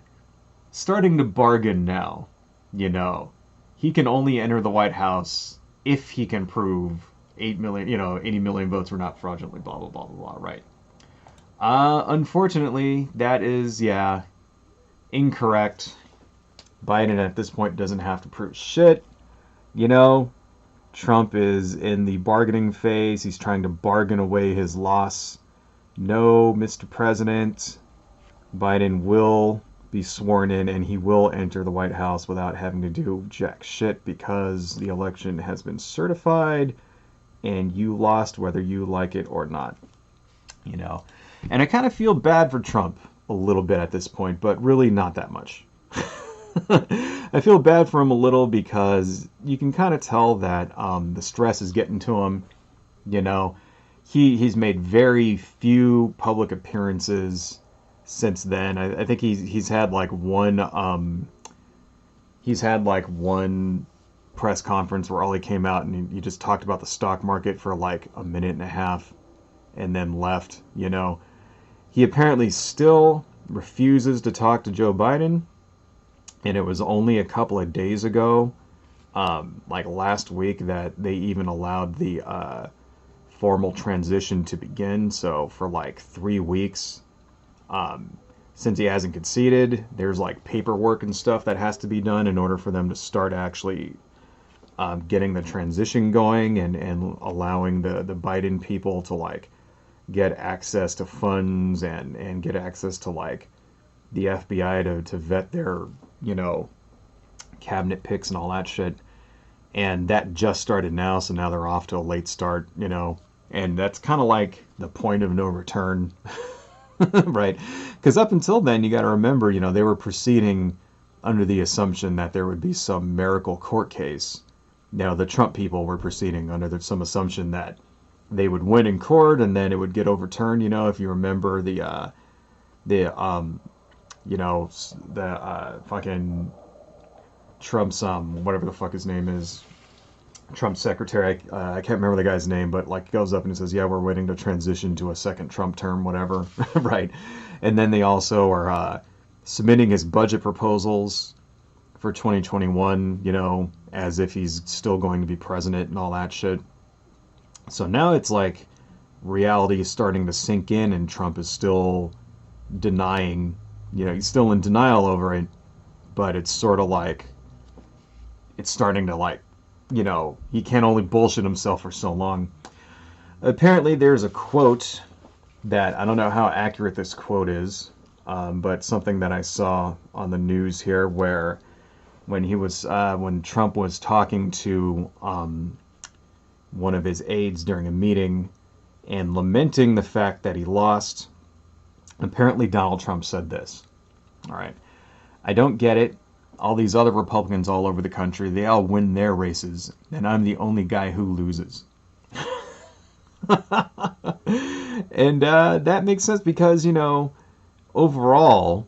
Starting to bargain now, you know. He can only enter the White House if he can prove 8 million, you know, 80 million votes were not fraudulently, blah, blah, blah, blah, blah, right. Unfortunately, that is, yeah, incorrect. Biden at this point doesn't have to prove shit. You know, Trump is in the bargaining phase. He's trying to bargain away his loss. No, Mr. President, Biden will be sworn in and he will enter the White House without having to do jack shit because the election has been certified and you lost whether you like it or not. You know, and I kind of feel bad for Trump a little bit at this point, but really not that much. I feel bad for him a little because you can kind of tell that the stress is getting to him. You know, he's made very few public appearances since then. I think he's had like one press conference where all he came out and he just talked about the stock market for like a minute and a half and then left. You know, he apparently still refuses to talk to Joe Biden. And it was only a couple of days ago, like last week, that they even allowed the formal transition to begin. So for like 3 weeks, since he hasn't conceded, there's like paperwork and stuff that has to be done in order for them to start actually getting the transition going and allowing the Biden people to like get access to funds and get access to like the FBI to vet their, you know, cabinet picks and all that shit. And that just started now, so now they're off to a late start, you know. And that's kind of like the point of no return, right? Because up until then, you got to remember, you know, they were proceeding under the assumption that there would be some miracle court case. Now, the Trump people were proceeding under some assumption that they would win in court and then it would get overturned. You know, if you remember fucking Trump's, whatever the fuck his name is, Trump's secretary, I can't remember the guy's name, but like goes up and says, yeah, we're waiting to transition to a second Trump term, whatever, right? And then they also are submitting his budget proposals for 2021, you know, as if he's still going to be president and all that shit. So now it's like reality is starting to sink in and Trump is still denying. You know, he's still in denial over it, but it's sort of like, it's starting to like, you know, he can only bullshit himself for so long. Apparently there's a quote that, I don't know how accurate this quote is, but something that I saw on the news here where when Trump was talking to one of his aides during a meeting and lamenting the fact that he lost, apparently Donald Trump said this. All right. I don't get it. All these other Republicans all over the country, they all win their races, and I'm the only guy who loses. And that makes sense because, you know, overall,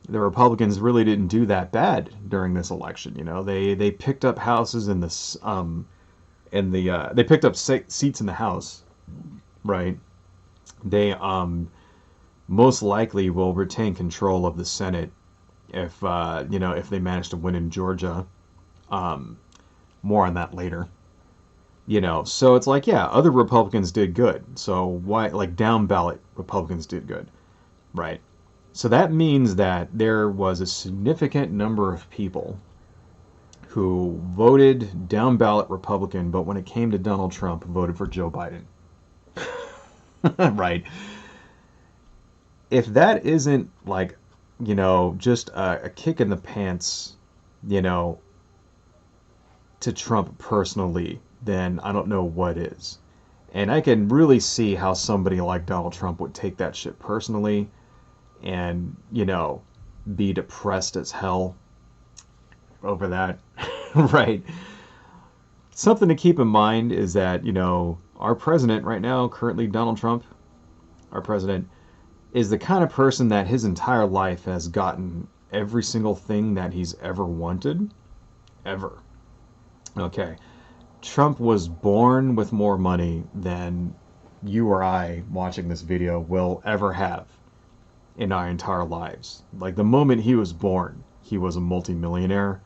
the Republicans really didn't do that bad during this election. You know, they picked up houses they picked up seats in the House, right? They most likely will retain control of the Senate if if they manage to win in Georgia. More on that later. So it's like, yeah, other Republicans did good. So why, like, down ballot Republicans did good, right? So that means that there was a significant number of people who voted down ballot Republican, but when it came to Donald Trump, voted for Joe Biden. Right? If that isn't, like, just a kick in the pants, to Trump personally, then I don't know what is. And I can really see how somebody like Donald Trump would take that shit personally and, be depressed as hell over that. Right? Something to keep in mind is that, our president right now, currently Donald Trump, our president, is the kind of person that his entire life has gotten every single thing that he's ever wanted. Ever. Okay. Trump was born with more money than you or I watching this video will ever have in our entire lives. Like, the moment he was born, he was a multimillionaire.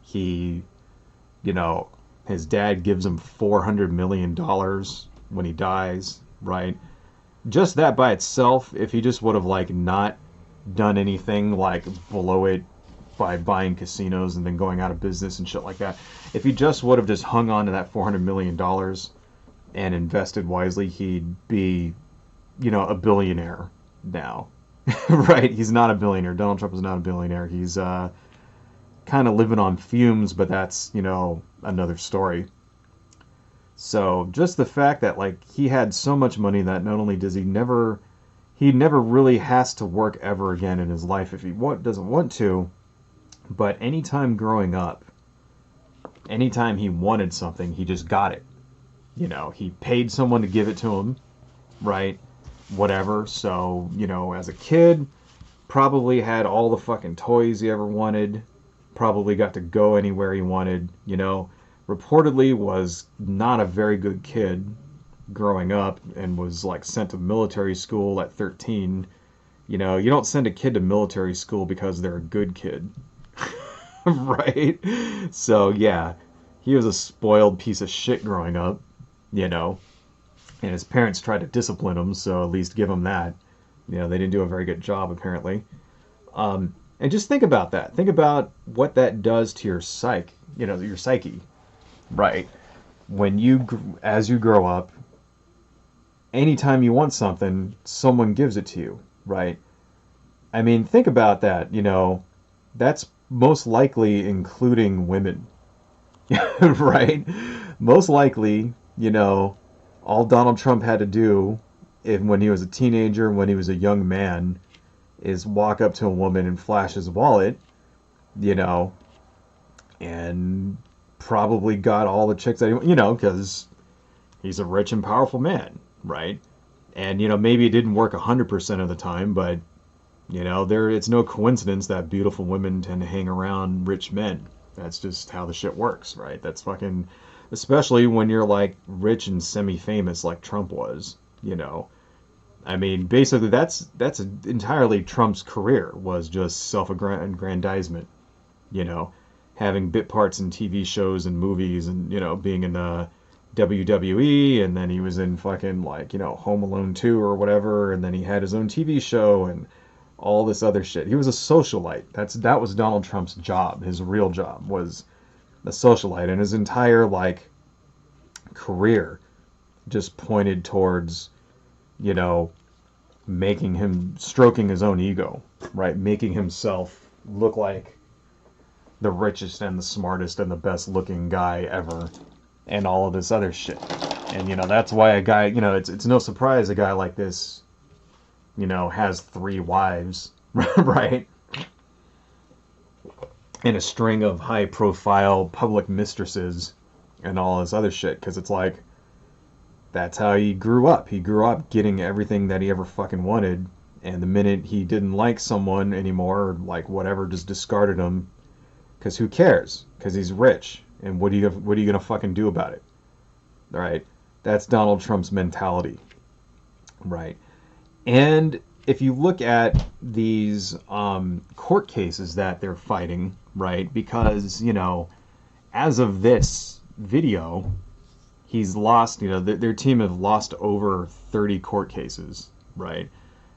He, his dad gives him $400 million when he dies, right? Just that by itself, if he just would have, like, not done anything, like, below it by buying casinos and then going out of business and shit like that, if he just would have just hung on to that $400 million and invested wisely, he'd be, a billionaire now. Right? He's not a billionaire. Donald Trump is not a billionaire. He's kind of living on fumes, but that's, another story. So just the fact that, like, he had so much money that not only does he never really has to work ever again in his life if he doesn't want to, but anytime growing up, anytime he wanted something, he just got it. He paid someone to give it to him, right? Whatever. So, as a kid, probably had all the fucking toys he ever wanted, probably got to go anywhere he wanted, reportedly was not a very good kid growing up and was, like, sent to military school at 13. You don't send a kid to military school because they're a good kid. Right? So, yeah, he was a spoiled piece of shit growing up, and his parents tried to discipline him, so at least give him that. They didn't do a very good job, apparently. And just think about that. Think about what that does to your your psyche, right? As you grow up, anytime you want something, someone gives it to you, right? I mean, think about that, that's most likely including women, right? Most likely, all Donald Trump had to do when he was a teenager, when he was a young man, is walk up to a woman and flash his wallet, and probably got all the chicks that he, because he's a rich and powerful man, right? And, maybe it didn't work 100% of the time, but, it's no coincidence that beautiful women tend to hang around rich men. That's just how the shit works, right? That's fucking, especially when you're, like, rich and semi-famous like Trump was, I mean, basically that's entirely Trump's career, was just self-aggrandizement, having bit parts in TV shows and movies and, being in the WWE, and then he was in fucking, like, Home Alone 2 or whatever, and then he had his own TV show and all this other shit. He was a socialite. That was Donald Trump's job. His real job was a socialite, and his entire, like, career just pointed towards, stroking his own ego, right? Making himself look like the richest and the smartest and the best looking guy ever, and all of this other shit. And, that's why a guy, it's no surprise a guy like this, has 3 wives, right? And a string of high profile public mistresses and all this other shit, because it's like, that's how he grew up. He grew up getting everything that he ever fucking wanted And the minute he didn't like someone anymore, or like whatever, just discarded him. Because who cares? Because he's rich. And what are you going to fucking do about it? Right? That's Donald Trump's mentality. Right? And if you look at these court cases that they're fighting, right? Because, you know, as of this video, he's lost, you know, their team have lost over 30 court cases, right?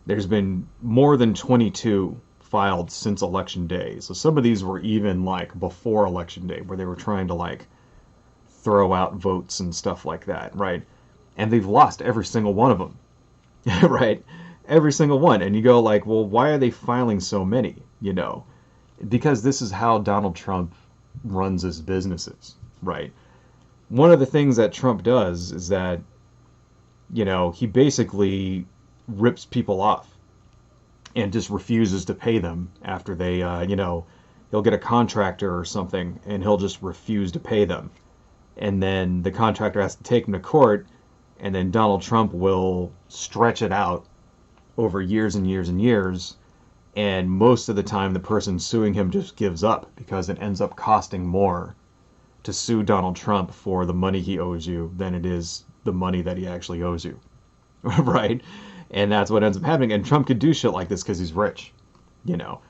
There's been more than 22 filed since election day. So some of these were even like before election day, where they were trying to like throw out votes and stuff like that, right? And they've lost every single one of them, right? Every single one. And you go like, well, why are they filing so many? You know, because this is how Donald Trump runs his businesses, right? One of the things that Trump does is that, you know, he basically rips people off and just refuses to pay them after they, you know, he'll get a contractor or something and he'll just refuse to pay them. And then the contractor has to take him to court, and then Donald Trump will stretch it out over years and years and years. And most of the time, the person suing him just gives up because it ends up costing more to sue Donald Trump for the money he owes you than it is the money that he actually owes you. Right? And that's what ends up happening. And Trump could do shit like this because he's rich. You know,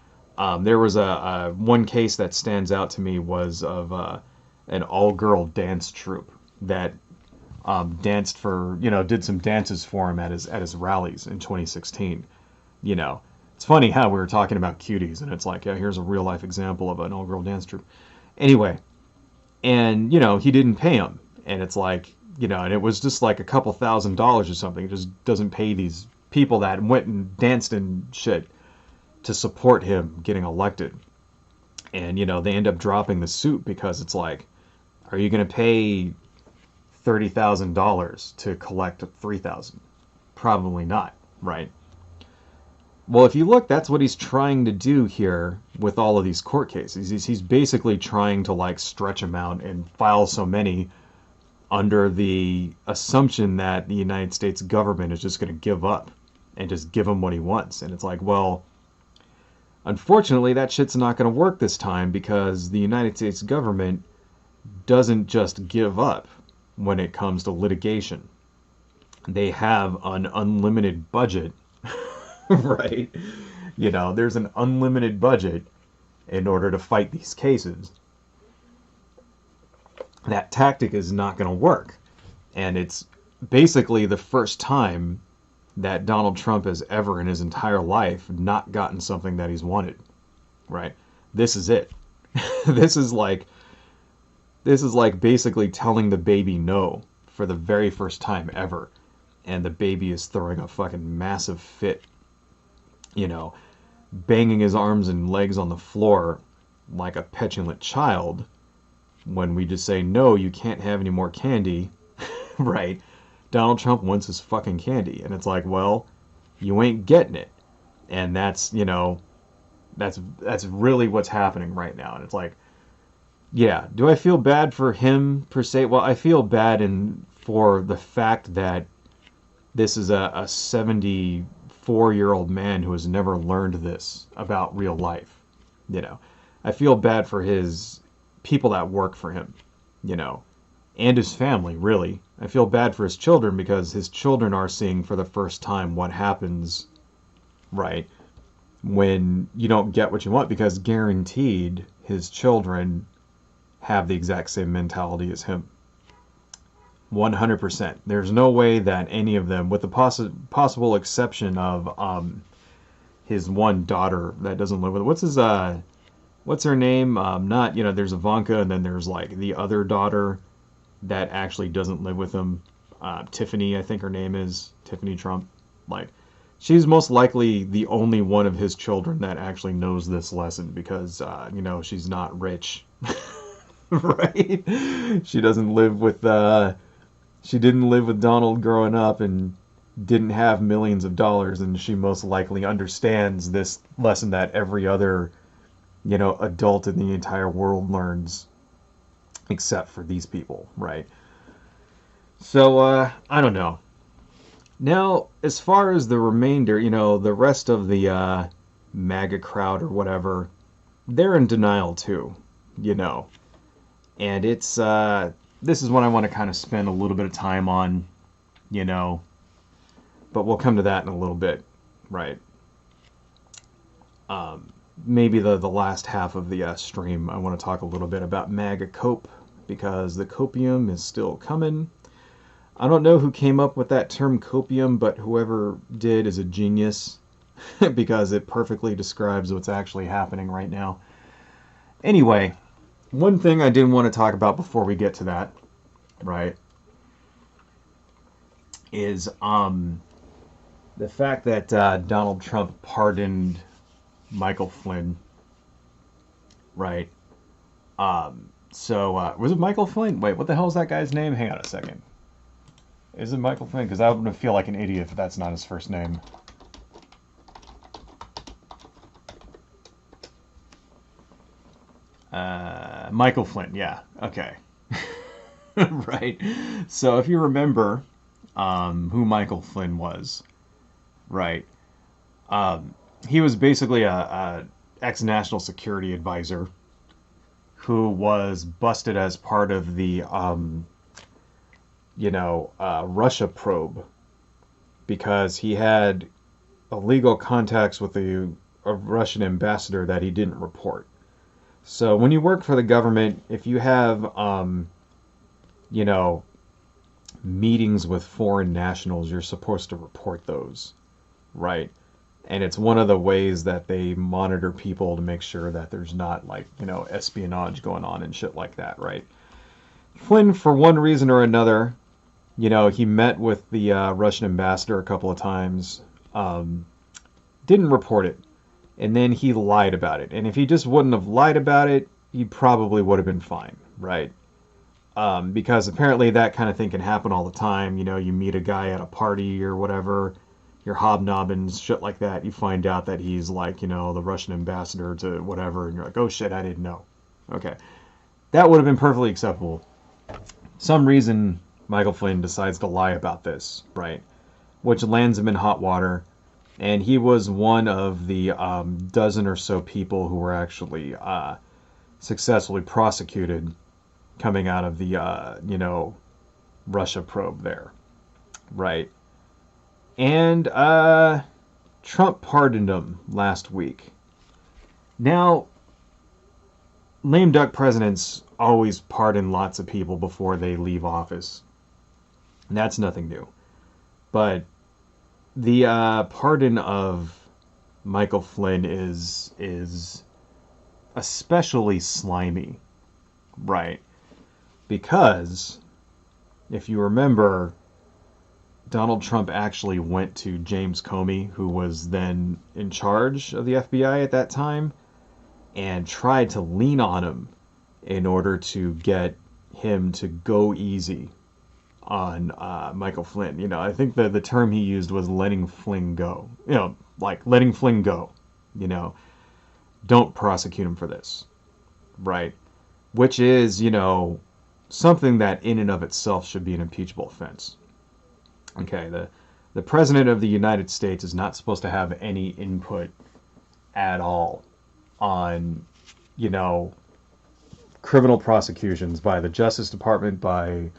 there was a one case that stands out to me was of an all-girl dance troupe that danced for, you know, did some dances for him at his rallies in 2016. You know, it's funny how we were talking about cuties, and it's like, yeah, here's a real-life example of an all-girl dance troupe. Anyway, and, you know, he didn't pay him. And it's like, you know, and it was just like a couple $1,000s or something. It just doesn't pay these people that went and danced and shit to support him getting elected. And, you know, they end up dropping the suit because it's like, are you going to pay $30,000 to collect $3,000? Probably not, right? Well, if you look, that's what he's trying to do here with all of these court cases. He's basically trying to like stretch them out and file so many under the assumption that the United States government is just going to give up and just give him what he wants. And it's like, well, unfortunately, that shit's not going to work this time because the United States government doesn't just give up when it comes to litigation. They have an unlimited budget, right? You know, there's an unlimited budget in order to fight these cases. That tactic is not going to work. And it's basically the first time that Donald Trump has ever in his entire life not gotten something that he's wanted, right? This is it. This is like basically telling the baby no for the very first time ever. And the baby is throwing a fucking massive fit, you know, banging his arms and legs on the floor like a petulant child when we just say, no, you can't have any more candy, right? Donald Trump wants his fucking candy. And it's like, well, you ain't getting it. And that's, you know, that's really what's happening right now. And it's like, yeah, do I feel bad for him per se? Well, I feel bad for the fact that this is a 74-year-old man who has never learned this about real life. You know, I feel bad for his people that work for him, you know, and his family, really. I feel bad for his children because his children are seeing for the first time what happens, right, when you don't get what you want, because guaranteed his children have the exact same mentality as him. 100%. There's no way that any of them, with the possible exception of his one daughter that doesn't live with him. What's her name? Not, you know, there's Ivanka, and then there's like the other daughter that actually doesn't live with him. Tiffany, I think her name is. Tiffany Trump. Like, she's most likely the only one of his children that actually knows this lesson because, you know, she's not rich. Right? She doesn't live with, she didn't live with Donald growing up and didn't have millions of dollars, and she most likely understands this lesson that every other, you know, adult in the entire world learns, except for these people, right? So, I don't know. Now, as far as the remainder, the rest of the MAGA crowd or whatever, they're in denial too, you know. And it's, this is what I want to kind of spend a little bit of time on, you know. But we'll come to that in a little bit, right? Maybe the last half of the stream, I want to talk a little bit about MAGA cope, because the copium is still coming. I don't know who came up with that term copium, but whoever did is a genius because it perfectly describes what's actually happening right now. Anyway, one thing I did want to talk about before we get to that, right, is the fact that Donald Trump pardoned Michael Flynn, right? So, was it Michael Flynn? Wait, what the hell is that guy's name? Hang on a second. Is it Michael Flynn? Because I'm going to feel like an idiot if that's not his first name. Michael Flynn, yeah. Okay. Right. So if you remember who Michael Flynn was, right, he was basically a ex-national security advisor who was busted as part of the Russia probe because he had illegal contacts with a Russian ambassador that he didn't report. So when you work for the government, if you have, meetings with foreign nationals, you're supposed to report those, right? And it's one of the ways that they monitor people to make sure that there's not, espionage going on and shit like that, right? Flynn, for one reason or another, he met with the Russian ambassador a couple of times, didn't report it, and then he lied about it. And if he just wouldn't have lied about it, he probably would have been fine, right? Because apparently that kind of thing can happen all the time. You meet a guy at a party or whatever, you're hobnobbing, shit like that, you find out that he's the Russian ambassador to whatever, and you're like, oh shit, I didn't know. Okay. That would have been perfectly acceptable. Some reason Michael Flynn decides to lie about this, right? Which lands him in hot water. And he was one of the dozen or so people who were actually successfully prosecuted coming out of the, Russia probe there, right? And Trump pardoned him last week. Now, lame duck presidents always pardon lots of people before they leave office. And that's nothing new. But the pardon of Michael Flynn is especially slimy, right? Because if you remember, Donald Trump actually went to James Comey, who was then in charge of the FBI at that time, and tried to lean on him in order to get him to go easy on Michael Flynn. I think the term he used was letting Flynn go. Letting Flynn go. Don't prosecute him for this. Right? Which is, something that in and of itself should be an impeachable offense. Okay, the President of the United States is not supposed to have any input at all on, criminal prosecutions by the Justice Department, by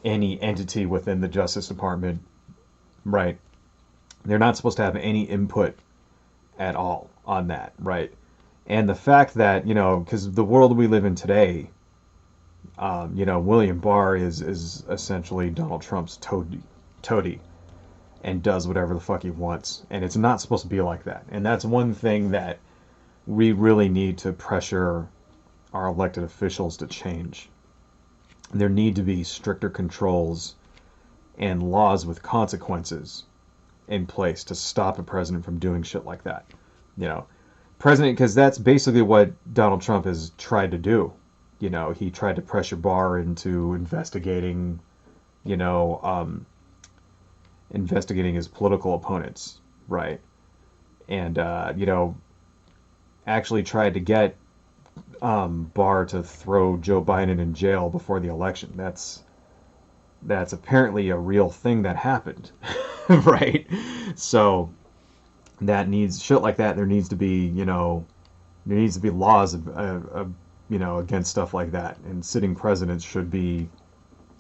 any entity within the Justice Department, right? They're not supposed to have any input at all on that, right? And the fact that, because the world we live in today, William Barr is essentially Donald Trump's toady and does whatever the fuck he wants. And it's not supposed to be like that. And that's one thing that we really need to pressure our elected officials to change. There need to be stricter controls and laws with consequences in place to stop a president from doing shit like that. President, because that's basically what Donald Trump has tried to do. He tried to pressure Barr into investigating, investigating his political opponents, right? And, actually tried to get Barr to throw Joe Biden in jail before the election. That's that's apparently a real thing that happened, right? So that needs shit like that. There needs to be, there needs to be laws, against stuff like that. And sitting presidents should be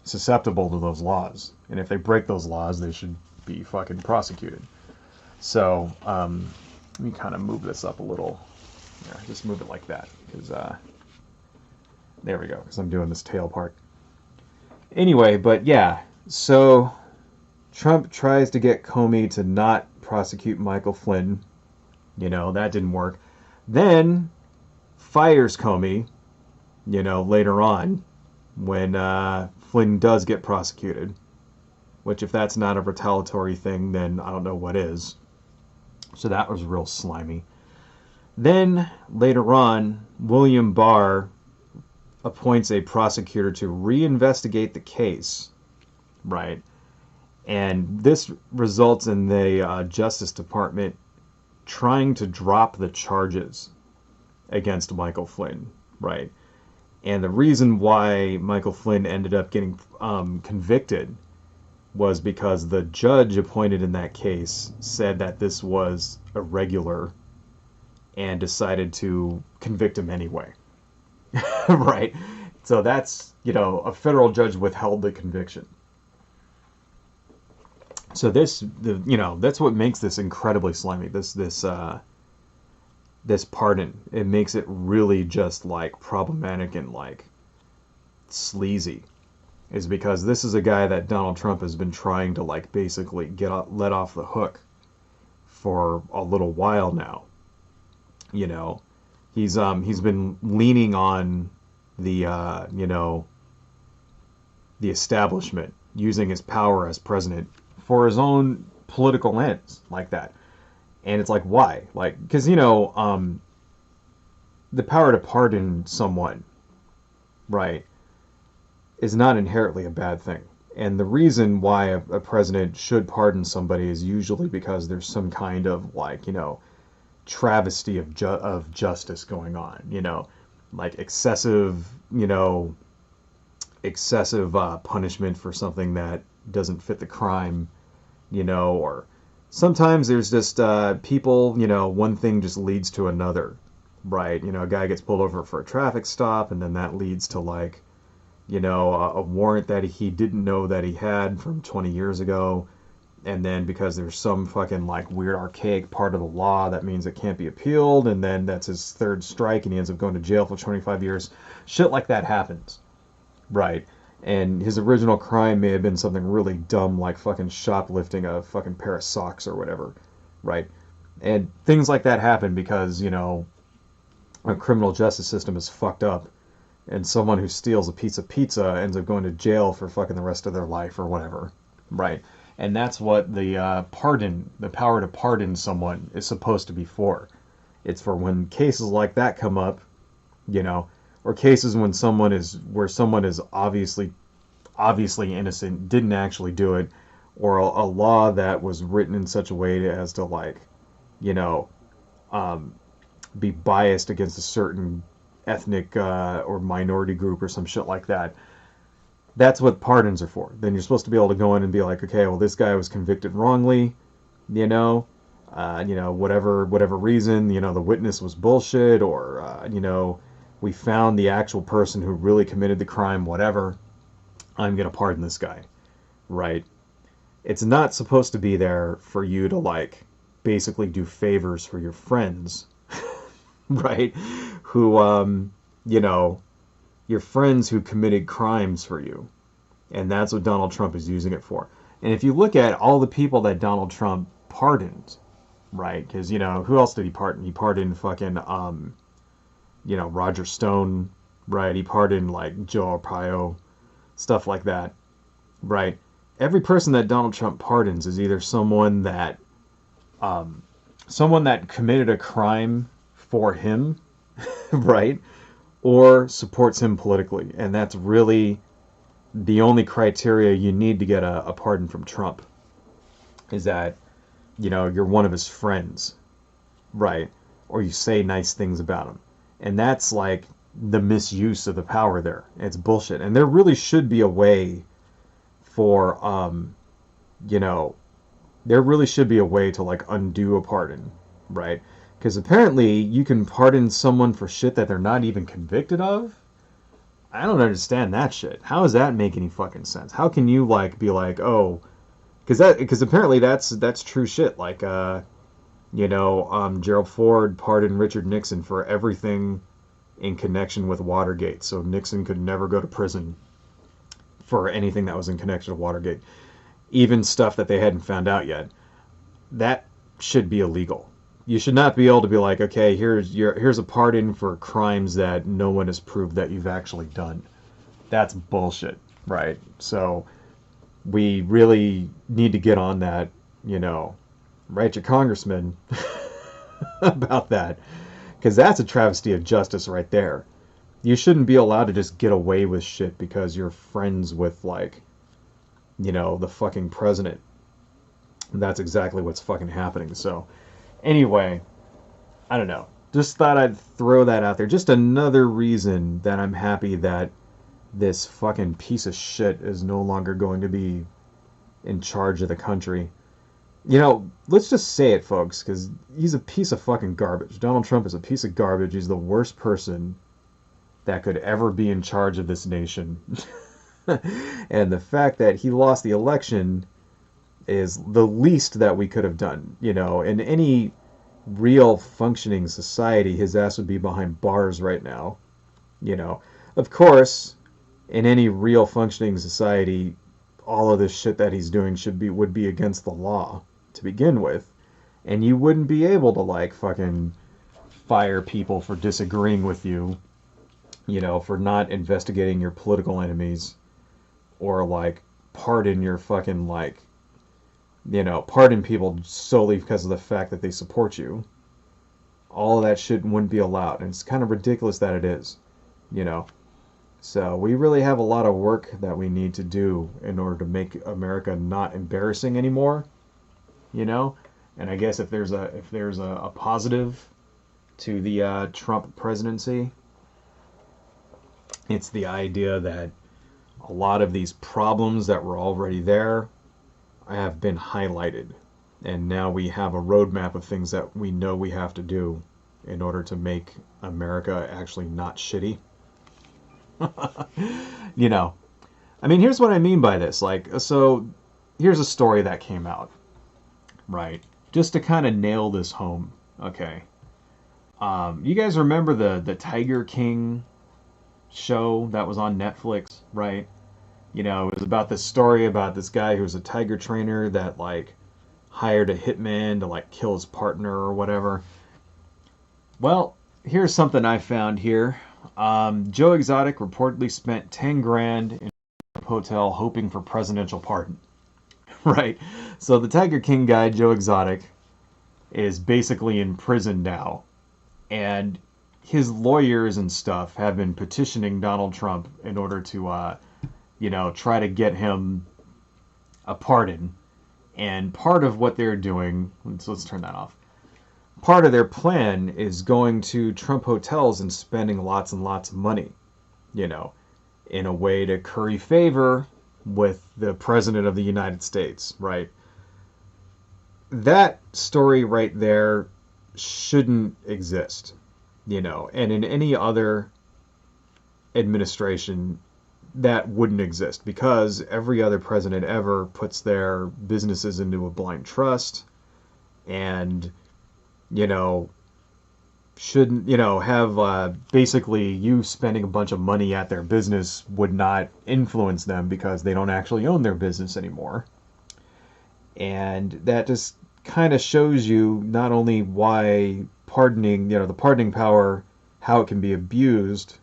susceptible to those laws. And if they break those laws, they should be fucking prosecuted. So let me kind of move this up a little. Yeah, just move it like that, because there we go. Because I'm doing this tail part. Anyway, but yeah, so Trump tries to get Comey to not prosecute Michael Flynn. That didn't work. Then fires Comey, later on when Flynn does get prosecuted. Which, if that's not a retaliatory thing, then I don't know what is. So that was real slimy. Then, later on, William Barr appoints a prosecutor to reinvestigate the case, right? And this results in the Justice Department trying to drop the charges against Michael Flynn, right? And the reason why Michael Flynn ended up getting convicted was because the judge appointed in that case said that this was irregular and decided to convict him anyway. Right? So that's, a federal judge withheld the conviction. So that's what makes this incredibly slimy. This pardon, it makes it really just like problematic and like sleazy, is because this is a guy that Donald Trump has been trying to like basically let off the hook for a little while now. He's been leaning on the the establishment, using his power as president for his own political ends like that. And it's like, why? Like, because the power to pardon someone, right, is not inherently a bad thing. And the reason why a president should pardon somebody is usually because there's some kind of like, travesty of justice going on, like excessive punishment for something that doesn't fit the crime, or sometimes there's just people, one thing just leads to another, right? A guy gets pulled over for a traffic stop, and then that leads to like, a warrant that he didn't know that he had from 20 years ago. And then because there's some fucking like weird archaic part of the law, that means it can't be appealed. And then that's his third strike and he ends up going to jail for 25 years. Shit like that happens. Right. And his original crime may have been something really dumb like fucking shoplifting a fucking pair of socks or whatever. Right. And things like that happen because, our criminal justice system is fucked up. And someone who steals a piece of pizza ends up going to jail for fucking the rest of their life or whatever. Right. And that's what the power to pardon someone is supposed to be for. It's for when cases like that come up, or cases when someone is obviously innocent, didn't actually do it, or a law that was written in such a way as to like, be biased against a certain ethnic or minority group or some shit like that. That's what pardons are for. Then you're supposed to be able to go in and be like, okay, well, this guy was convicted wrongly, whatever reason, the witness was bullshit, or, we found the actual person who really committed the crime, whatever. I'm going to pardon this guy, right? It's not supposed to be there for you to, like, basically do favors for your friends, right? Who, your friends who committed crimes for you. And that's what Donald Trump is using it for. And if you look at all the people that Donald Trump pardoned, right? Because, who else did he pardon? He pardoned fucking, Roger Stone, right? He pardoned, like, Joe Arpaio, stuff like that, right? Every person that Donald Trump pardons is either someone that committed a crime for him, right? Or supports him politically. And that's really the only criteria you need to get a pardon from Trump, is that, you're one of his friends, right? Or you say nice things about him. And that's like the misuse of the power there. It's bullshit. And there really should be a way for, you know, there really should be a way to like undo a pardon, right? Because apparently you can pardon someone for shit that they're not even convicted of. I don't understand that shit. How does that make any fucking sense? How can you like be like, oh, because apparently that's true shit. Like, Gerald Ford pardoned Richard Nixon for everything in connection with Watergate, so Nixon could never go to prison for anything that was in connection with Watergate, even stuff that they hadn't found out yet. That should be illegal. You should not be able to be like, okay, here's a pardon for crimes that no one has proved that you've actually done. That's bullshit, right? So we really need to get on that, write your congressman about that, because that's a travesty of justice right there. You shouldn't be allowed to just get away with shit because you're friends with, like, the fucking president. That's exactly what's fucking happening. So, anyway, I don't know. Just thought I'd throw that out there. Just another reason that I'm happy that this fucking piece of shit is no longer going to be in charge of the country. Let's just say it, folks, because he's a piece of fucking garbage. Donald Trump is a piece of garbage. He's the worst person that could ever be in charge of this nation. And the fact that he lost the election is the least that we could have done. In any real functioning society, his ass would be behind bars right now. Of course, in any real functioning society, all of this shit that he's doing would be against the law to begin with, and you wouldn't be able to like fucking fire people for disagreeing with you, for not investigating your political enemies, or like pardon your fucking like, pardon people solely because of the fact that they support you. All of that shit wouldn't be allowed, and it's kind of ridiculous that it is, So we really have a lot of work that we need to do in order to make America not embarrassing anymore, And I guess if there's a positive to the Trump presidency, it's the idea that a lot of these problems that were already there have been highlighted, and now we have a roadmap of things that we know we have to do in order to make America actually not shitty. I mean, here's what I mean by this. Like, so here's a story that came out, right? Just to kind of nail this home, okay? You guys remember the Tiger King show that was on Netflix, right? It was about this story about this guy who was a tiger trainer that, like, hired a hitman to, like, kill his partner or whatever. Well, here's something I found here. Joe Exotic reportedly spent 10 grand in a hotel hoping for presidential pardon. Right? So the Tiger King guy, Joe Exotic, is basically in prison now. And his lawyers and stuff have been petitioning Donald Trump in order to, try to get him a pardon. And part of what they're doing, let's turn that off. Part of their plan is going to Trump hotels and spending lots and lots of money, in a way to curry favor with the President of the United States, right? That story right there shouldn't exist, and in any other administration, that wouldn't exist, because every other president ever puts their businesses into a blind trust and shouldn't, have basically you spending a bunch of money at their business would not influence them because they don't actually own their business anymore. And that just kind of shows you not only why pardoning, the pardoning power, how it can be abused,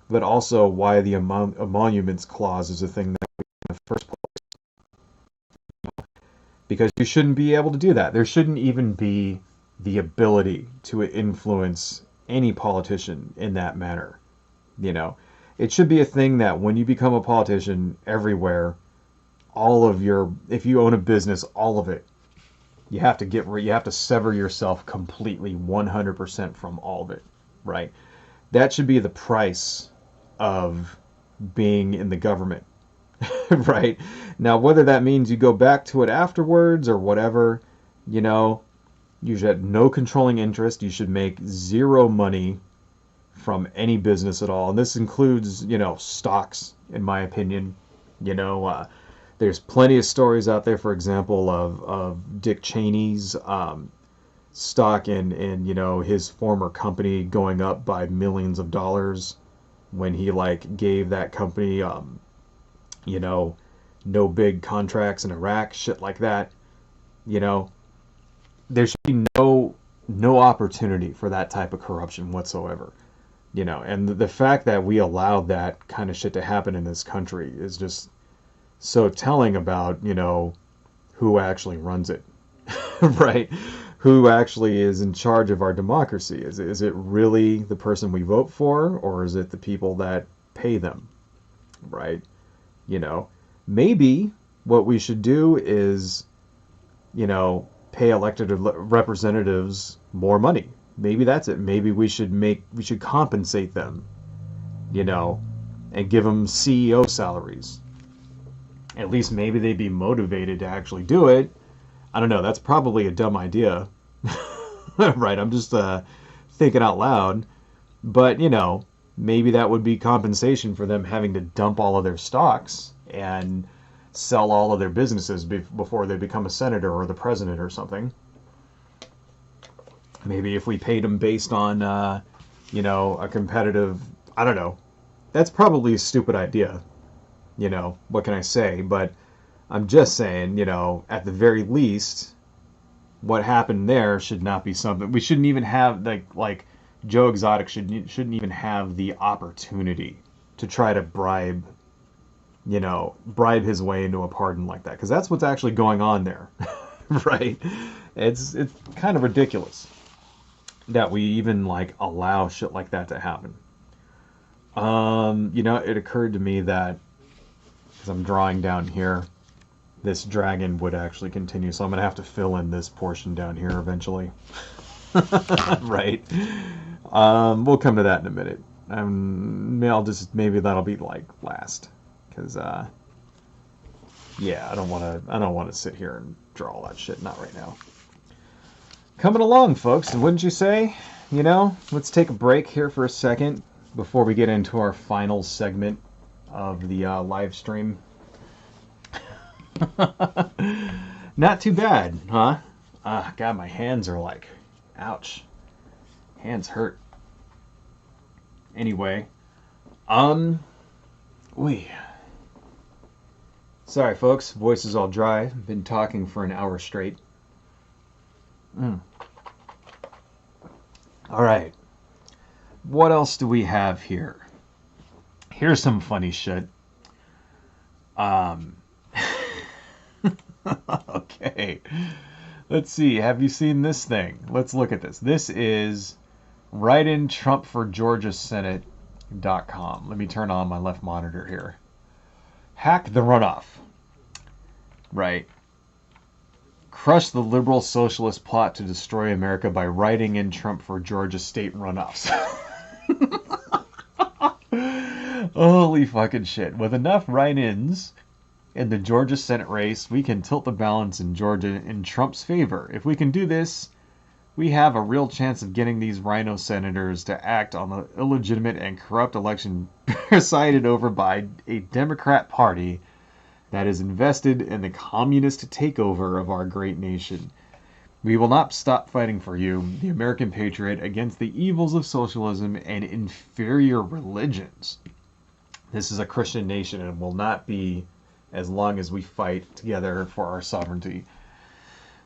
but also why the emoluments clause is a thing that we in the first place. Because you shouldn't be able to do that. There shouldn't even be the ability to influence any politician in that manner. It should be a thing that when you become a politician everywhere, if you own a business, all of it, you have to sever yourself completely 100% from all of it, right? That should be the price of being in the government. right? Now, whether that means you go back to it afterwards or whatever, you know, you should have no controlling interest. You should make zero money from any business at all. And this includes, you know, stocks, in my opinion. You know, there's plenty of stories out there, for example, of Dick Cheney's stock in, you know, his former company going up by millions of dollars when he, like, gave that company, you know, no big contracts in Iraq, shit like that. You know, there should be no opportunity for that type of corruption whatsoever. You know, and the fact that we allowed that kind of shit to happen in this country is just so telling about, you know, who actually runs it, right? Who actually is in charge of our democracy? Is it really the person we vote for, or is it the people that pay them, right? You know, maybe what we should do is, you know, pay elected representatives more money. Maybe that's it. Maybe we should compensate them, you know, and give them CEO salaries. At least maybe they'd be motivated to actually do it. I don't know. That's probably a dumb idea, right? I'm just thinking out loud. But, you know, maybe that would be compensation for them having to dump all of their stocks and sell all of their businesses before they become a senator or the president or something. Maybe if we paid them based on, you know, a competitive, I don't know. That's probably a stupid idea. You know, what can I say? But I'm just saying, you know, at the very least, what happened there should not be something. We shouldn't even have, like Joe Exotic shouldn't even have the opportunity to try to bribe his way into a pardon like that. Because that's what's actually going on there, right? It's kind of ridiculous that we even, like, allow shit like that to happen. You know, it occurred to me that, because I'm drawing down here, this dragon would actually continue, so I'm going to have to fill in this portion down here eventually. Right? We'll come to that in a minute. Maybe that'll be, like, last. Because, yeah, I don't want to sit here and draw all that shit. Not right now. Coming along, folks, and wouldn't you say? You know, let's take a break here for a second before we get into our final segment of the live stream. Not too bad, huh? God, my hands are like, ouch. Hands hurt. Anyway, sorry, folks, voice is all dry. I've been talking for an hour straight. All right. What else do we have here? Here's some funny shit. Okay. Let's see. Have you seen this thing? Let's look at this. This is write-in-Trump-for-Georgia-Senate.com. Let me turn on my left monitor here. Hack the runoff. Right. Crush the liberal socialist plot to destroy America by writing in Trump for Georgia state runoffs. Holy fucking shit. With enough write-ins in the Georgia Senate race, we can tilt the balance in Georgia in Trump's favor. If we can do this, we have a real chance of getting these rhino senators to act on the illegitimate and corrupt election presided over by a Democrat Party that is invested in the communist takeover of our great nation. We will not stop fighting for you, the American patriot, against the evils of socialism and inferior religions. This is a Christian nation and will not be as long as we fight together for our sovereignty.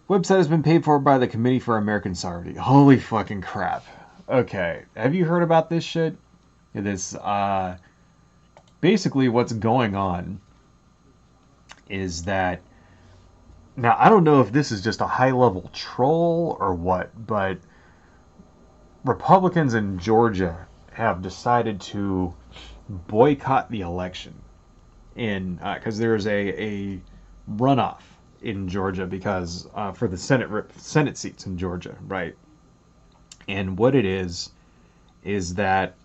Website has been paid for by the Committee for American Sovereignty. Holy fucking crap. Okay, have you heard about this shit? This, basically what's going on is that, now I don't know if this is just a high-level troll or what, but Republicans in Georgia have decided to boycott the election because there's a runoff in Georgia because for the Senate seats in Georgia, right? And what it is is that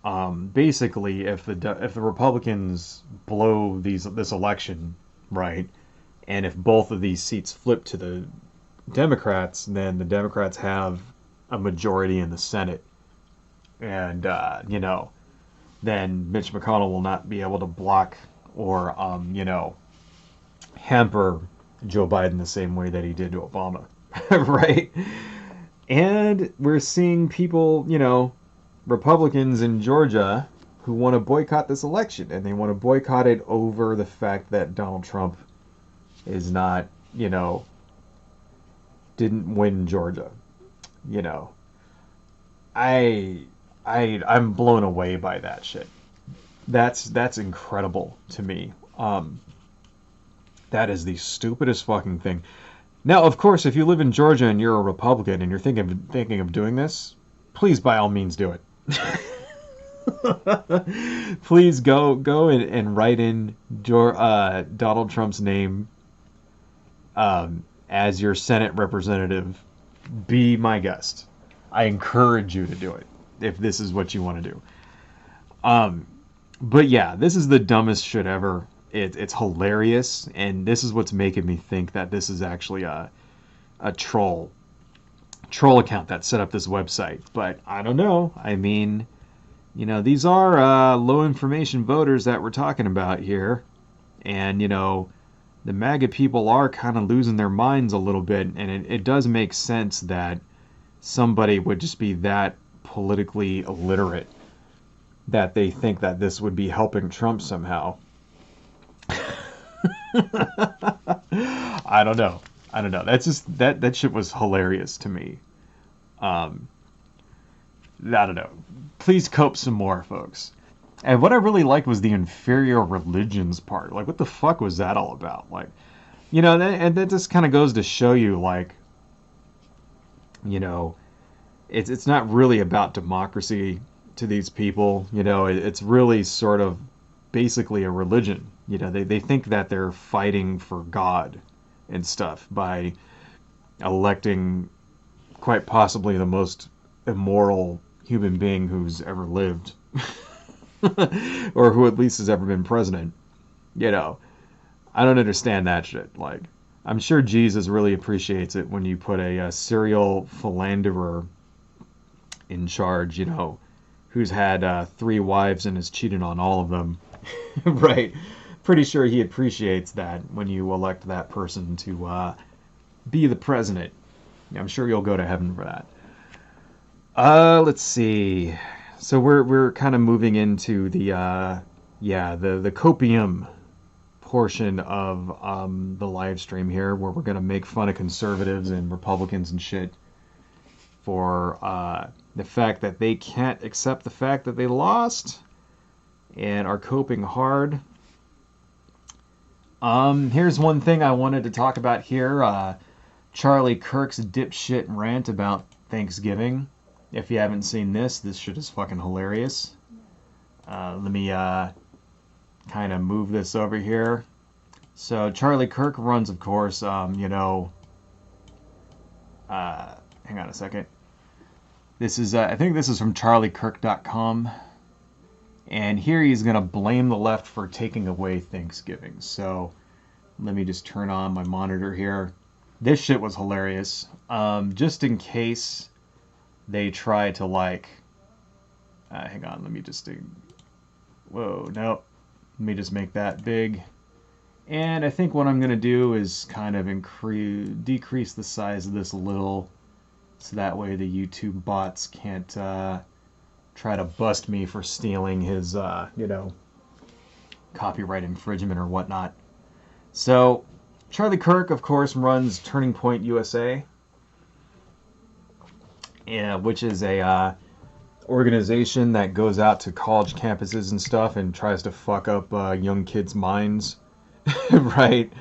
basically if the Republicans blow this election, right, and if both of these seats flip to the Democrats, then the Democrats have a majority in the Senate, and then Mitch McConnell will not be able to block or hamper Joe Biden the same way that he did to Obama, right? And we're seeing people, Republicans in Georgia who want to boycott this election, and they want to boycott it over the fact that Donald Trump is not, didn't win Georgia. I'm blown away by that shit. That's incredible to me. That is the stupidest fucking thing. Now, of course, if you live in Georgia and you're a Republican and you're thinking of doing this, please by all means do it. Please go and write in Donald Trump's name as your Senate representative. Be my guest. I encourage you to do it if this is what you want to do. But yeah, this is the dumbest shit ever. It's hilarious, and this is what's making me think that this is actually a troll account that set up this website. But I don't know. I mean, these are low information voters that we're talking about here, and the MAGA people are kind of losing their minds a little bit, and it does make sense that somebody would just be that politically illiterate that they think that this would be helping Trump somehow. I don't know. That's just that shit was hilarious to me. I don't know. Please cope some more, folks. And what I really liked was the inferior religions part. Like, what the fuck was that all about? Like, and that just kind of goes to show you, like, it's not really about democracy to these people. It's really sort of basically a religion. They think that they're fighting for God and stuff by electing quite possibly the most immoral human being who's ever lived. Or who at least has ever been president. I don't understand that shit. Like, I'm sure Jesus really appreciates it when you put a serial philanderer in charge, who's had 3 wives and has cheated on all of them. Right. Pretty sure he appreciates that when you elect that person to be the president. I'm sure you'll go to heaven for that. Let's see. So we're kind of moving into the copium portion of the live stream here, where we're gonna make fun of conservatives and Republicans and shit for the fact that they can't accept the fact that they lost and are coping hard. Here's one thing I wanted to talk about here. Charlie Kirk's dipshit rant about Thanksgiving. If you haven't seen this shit is fucking hilarious. Let me kind of move this over here. So Charlie Kirk runs, of course, hang on a second. This is, I think this is from charliekirk.com. And here he's going to blame the left for taking away Thanksgiving. So let me just turn on my monitor here. This shit was hilarious. Just in case they try to, like, hang on, let me just do, whoa, nope. Let me just make that big. And I think what I'm going to do is kind of decrease the size of this a little, so that way the YouTube bots can't try to bust me for stealing his, copyright infringement or whatnot. So, Charlie Kirk, of course, runs Turning Point USA, which is a organization that goes out to college campuses and stuff and tries to fuck up young kids' minds, right?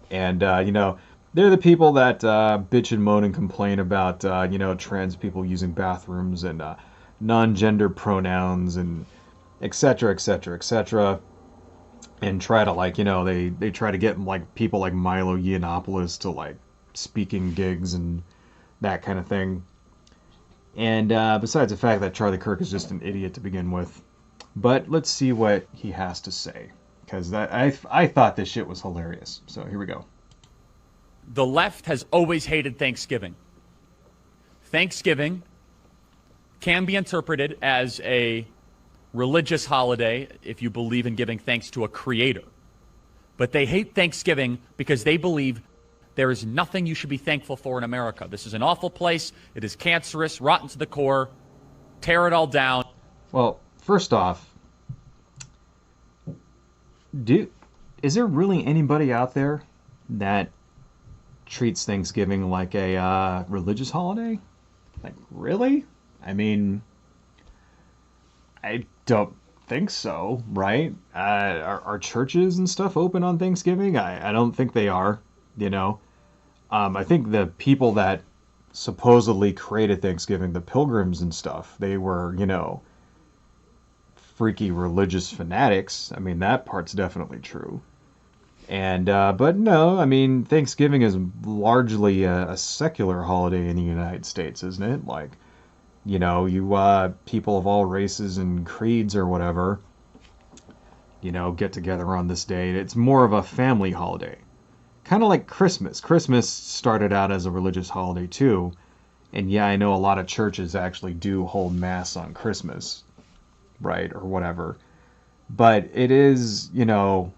And, they're the people that bitch and moan and complain about, trans people using bathrooms and non-gender pronouns and etc., etc., etc., and try to, like, they try to get, like, people like Milo Yiannopoulos to, like, speaking gigs and that kind of thing. And besides the fact that Charlie Kirk is just an idiot to begin with. But let's see what he has to say. Because I thought this shit was hilarious. So here we go. The left has always hated Thanksgiving. Thanksgiving can be interpreted as a religious holiday if you believe in giving thanks to a creator. But they hate Thanksgiving because they believe there is nothing you should be thankful for in America. This is an awful place. It is cancerous, rotten to the core. Tear it all down. Well, first off, is there really anybody out there that treats Thanksgiving like a religious holiday? Like, really? I mean, I don't think so, right? Are churches and stuff open on Thanksgiving? I don't think they are, you know. I think the people that supposedly created Thanksgiving, the pilgrims and stuff, they were, you know, freaky religious fanatics. I mean, that part's definitely true. And but no, I mean, Thanksgiving is largely a secular holiday in the United States, isn't it? Like, you know, you people of all races and creeds or whatever, you know, get together on this day. It's more of a family holiday. Kind of like Christmas. Christmas started out as a religious holiday too. And yeah, I know a lot of churches actually do hold mass on Christmas, right, or whatever. But it is, you know,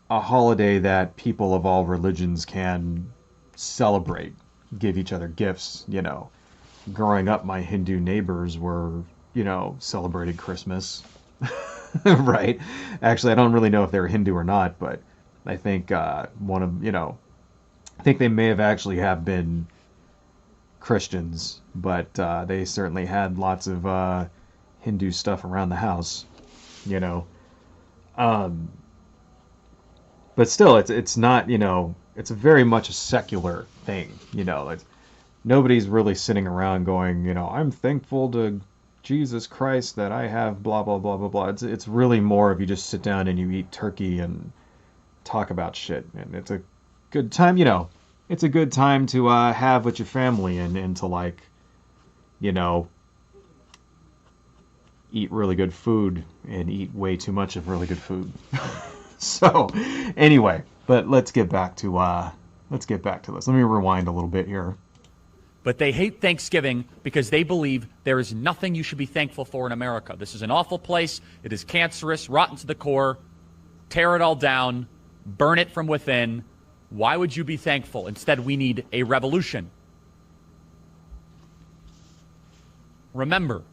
a holiday that people of all religions can celebrate, give each other gifts, you know. Growing up, my Hindu neighbors were, you know, celebrated Christmas, right? Actually, I don't really know if they were Hindu or not, but I think one of, you know, I think they may have actually have been Christians, but they certainly had lots of Hindu stuff around the house, you know. But still, it's not, you know, it's very much a secular thing, you know. Nobody's really sitting around going, you know, I'm thankful to Jesus Christ that I have blah, blah, blah, blah, blah. It's really more if you just sit down and you eat turkey and talk about shit. And it's a good time, you know, it's a good time to have with your family and to, like, you know, eat really good food and eat way too much of really good food. So, anyway, but let's get back to this. Let me rewind a little bit here. But they hate Thanksgiving because they believe there is nothing you should be thankful for in America. This is an awful place. It is cancerous, rotten to the core. Tear it all down. Burn it from within. Why would you be thankful? Instead, we need a revolution. Remember,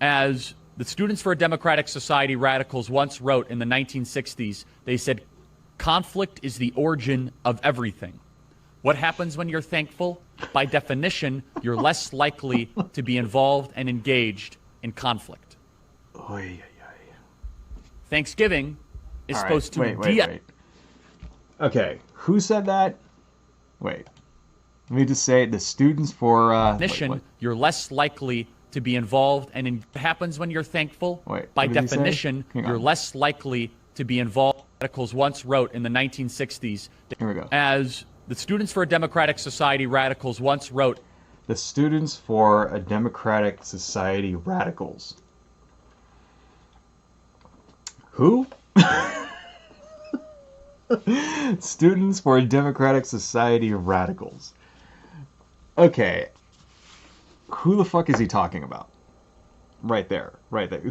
as the Students for a Democratic Society radicals once wrote in the 1960s, they said, conflict is the origin of everything. What happens when you're thankful? By definition, you're less likely to be involved and engaged in conflict. Oy, oy, oy. Thanksgiving is supposed to wait. Okay, who said that? Wait. Let me just say it. The Students for... definition, you're less likely to be involved and happens when you're thankful. By definition, you're less likely to be involved. Radicals once wrote in the 1960s. Here we go. As the Students for a Democratic Society radicals once wrote. The Students for a Democratic Society radicals. Who? Students for a Democratic Society radicals. Okay. Who the fuck is he talking about? Right there.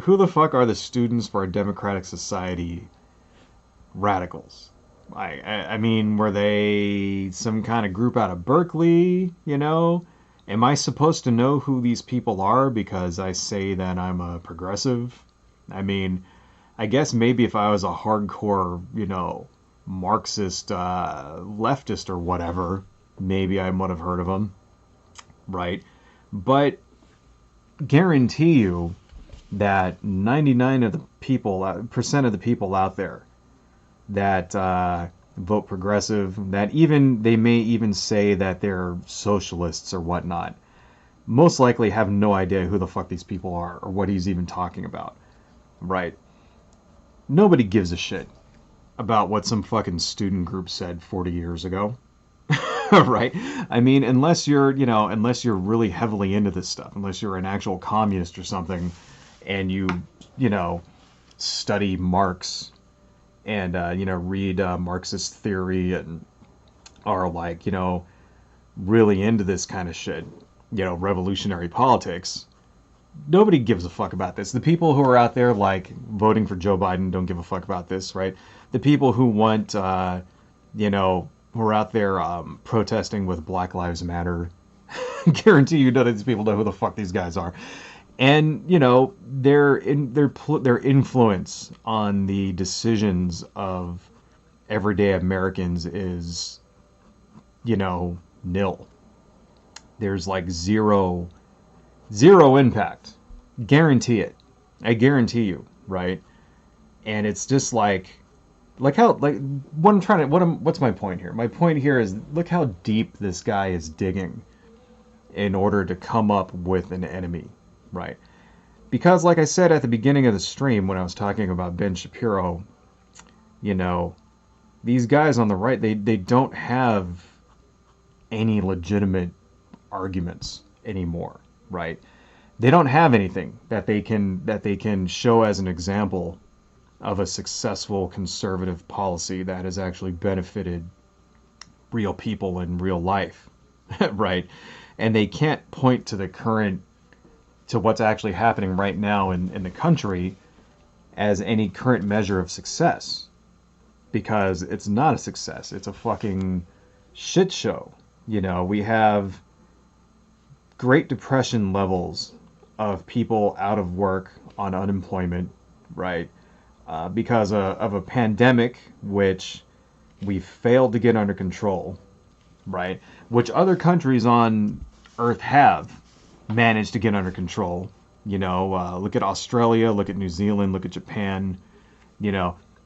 Who the fuck are the Students for a Democratic Society radicals? I mean, were they some kind of group out of Berkeley, you know? Am I supposed to know who these people are because I say that I'm a progressive? I mean, I guess maybe if I was a hardcore, you know, Marxist, leftist or whatever, maybe I would have heard of them, right? But guarantee you that 99% of the people out there that vote progressive, that even they may even say that they're socialists or whatnot, most likely have no idea who the fuck these people are or what he's even talking about, right? Nobody gives a shit about what some fucking student group said 40 years ago, right? I mean, unless you're really heavily into this stuff, unless you're an actual communist or something, and you know, study Marx and read Marxist theory and are like, really into this kind of shit, revolutionary politics. Nobody gives a fuck about this. The people who are out there like voting for Joe Biden don't give a fuck about this, right? The people who want, who are out there protesting with Black Lives Matter, guarantee you none of these people know who the fuck these guys are. And their influence on the decisions of everyday Americans is, nil. There's like zero impact. Guarantee it. I guarantee you, right? And it's just like how what's my point here? My point here is look how deep this guy is digging in order to come up with an enemy, right? Because like I said at the beginning of the stream when I was talking about Ben Shapiro, these guys on the right, they don't have any legitimate arguments anymore, right? They don't have anything that they can show as an example of a successful conservative policy that has actually benefited real people in real life, right? And they can't point to what's actually happening right now in the country as any current measure of success, because it's not a success. It's a fucking shit show. We have Great Depression levels of people out of work on unemployment, right? Because of a pandemic, which we failed to get under control, right? Which other countries on Earth have managed to get under control. Look at Australia, look at New Zealand, look at Japan.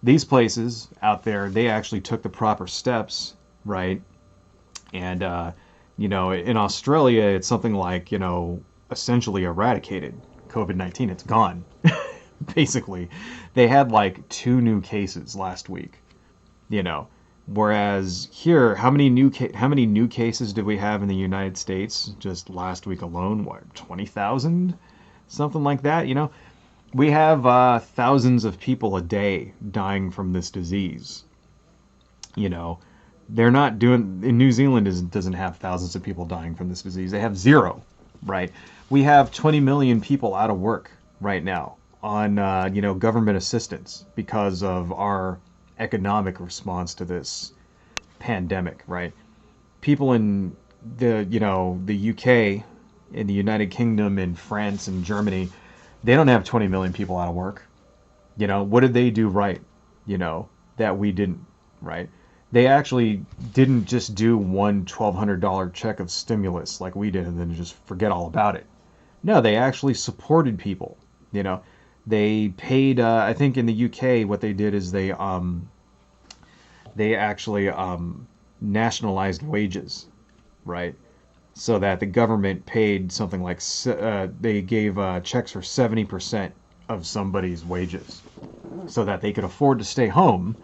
These places out there, they actually took the proper steps, right? And, in Australia, it's something like, essentially eradicated COVID-19. It's gone. Basically, they had like 2 new cases last week, whereas here, how many new cases did we have in the United States just last week alone? What, 20,000? Something like that, We have thousands of people a day dying from this disease. They're not doing, in New Zealand doesn't have thousands of people dying from this disease. They have 0, right? We have 20 million people out of work right now on, government assistance because of our economic response to this pandemic, right? People in the UK, in the United Kingdom, in France and Germany, they don't have 20 million people out of work. What did they do right, that we didn't, right? They actually didn't just do one $1,200 check of stimulus like we did and then just forget all about it. No, they actually supported people. They paid. I think in the UK, what they did is they actually nationalized wages, right? So that the government paid something like they gave checks for 70% of somebody's wages, so that they could afford to stay home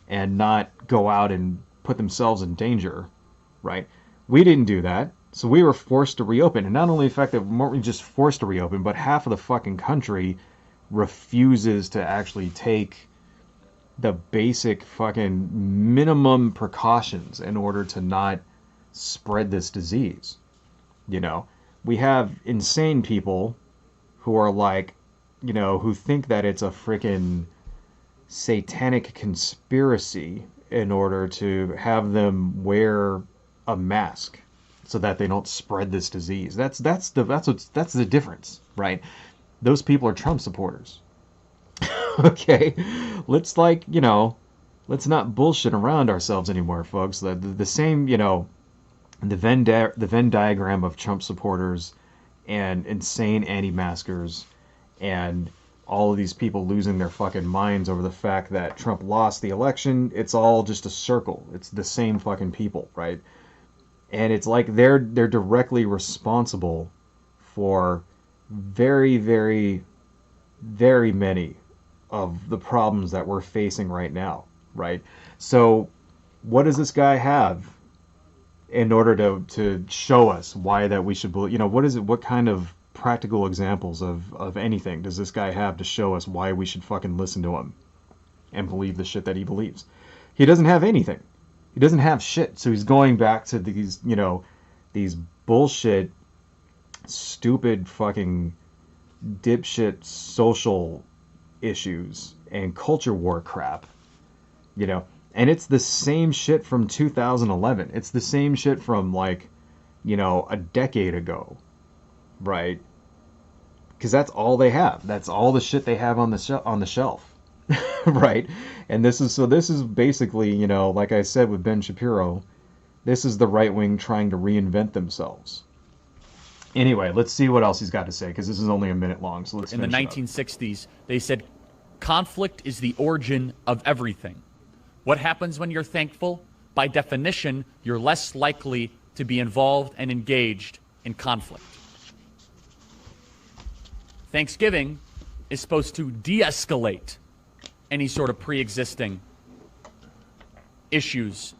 and not go out and put themselves in danger, right? We didn't do that, so we were forced to reopen. And not only the fact that we weren't just forced to reopen, but half of the fucking country refuses to actually take the basic fucking minimum precautions in order to not spread this disease. We have insane people who are like, who think that it's a freaking satanic conspiracy in order to have them wear a mask so that they don't spread this disease. That's the difference, right? Those people are Trump supporters. Okay, let's let's not bullshit around ourselves anymore, folks. The same, the Venn diagram of Trump supporters and insane anti-maskers and all of these people losing their fucking minds over the fact that Trump lost the election, it's all just a circle. It's the same fucking people, right? And it's like they're directly responsible for very, very, very many of the problems that we're facing right now, right? So what does this guy have in order to show us why that we should believe. You know, what is it? What kind of practical examples of anything does this guy have to show us why we should fucking listen to him and believe the shit that he believes? He doesn't have anything. He doesn't have shit. So he's going back to these, you know, these bullshit, stupid fucking dipshit social issues and culture war crap, you know. And it's the same shit from 2011. It's the same shit from, like, you know, a decade ago, right? Because that's all they have. That's all the shit they have on the shelf, right? And this is basically, you know, like I said with Ben Shapiro, this is the right wing trying to reinvent themselves. Anyway, let's see what else he's got to say, because this is only a minute long. So let's. In the 1960s, they said conflict is the origin of everything. What happens when you're thankful? By definition, you're less likely to be involved and engaged in conflict. Thanksgiving is supposed to de-escalate any sort of pre-existing issues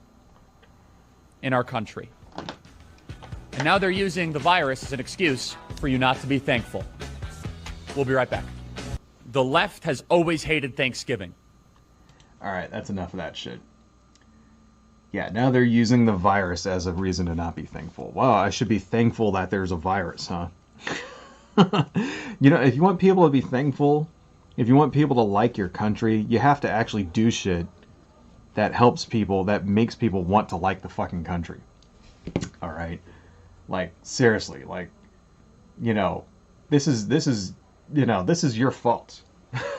in our country. And now they're using the virus as an excuse for you not to be thankful. We'll be right back. The left has always hated Thanksgiving. All right, that's enough of that shit. Yeah, now they're using the virus as a reason to not be thankful. Wow, I should be thankful that there's a virus, huh? You know, if you want people to be thankful, if you want people to like your country, you have to actually do shit that helps people, that makes people want to like the fucking country. All right? Like, seriously, like, you know, this is your fault.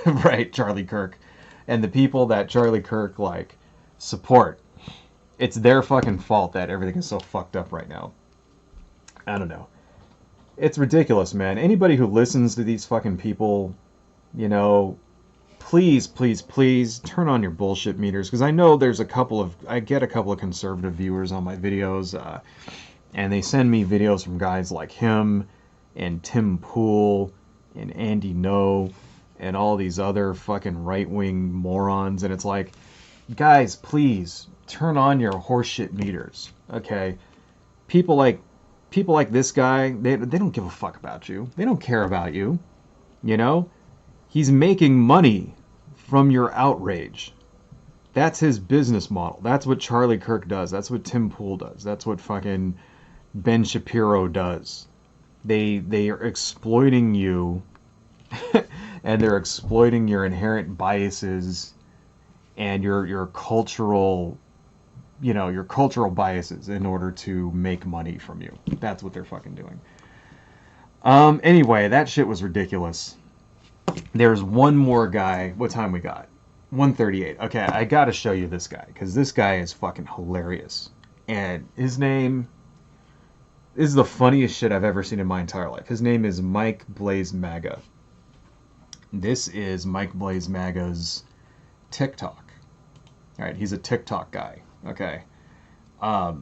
Right, Charlie Kirk? And the people that Charlie Kirk, like, support, it's their fucking fault that everything is so fucked up right now. I don't know. It's ridiculous, man. Anybody who listens to these fucking people, you know, please, please, please turn on your bullshit meters. Because I know I get a couple of conservative viewers on my videos, and they send me videos from guys like him, and Tim Pool, and Andy No, and all these other fucking right-wing morons, and it's like, guys, please turn on your horseshit meters, okay? People like this guy, they don't give a fuck about you. They don't care about you, you know? He's making money from your outrage. That's his business model. That's what Charlie Kirk does. That's what Tim Pool does. That's what fucking Ben Shapiro does. They are exploiting you and they're exploiting your inherent biases and your cultural, you know, your cultural biases in order to make money from you. That's what they're fucking doing. Anyway, that shit was ridiculous. There's one more guy. What time we got? 1:38. Okay, I gotta show you this guy, because this guy is fucking hilarious. And his name is the funniest shit I've ever seen in my entire life. His name is Mikeblaizmaga. This is Mikeblaizmaga's TikTok. Alright, he's a TikTok guy. Okay. I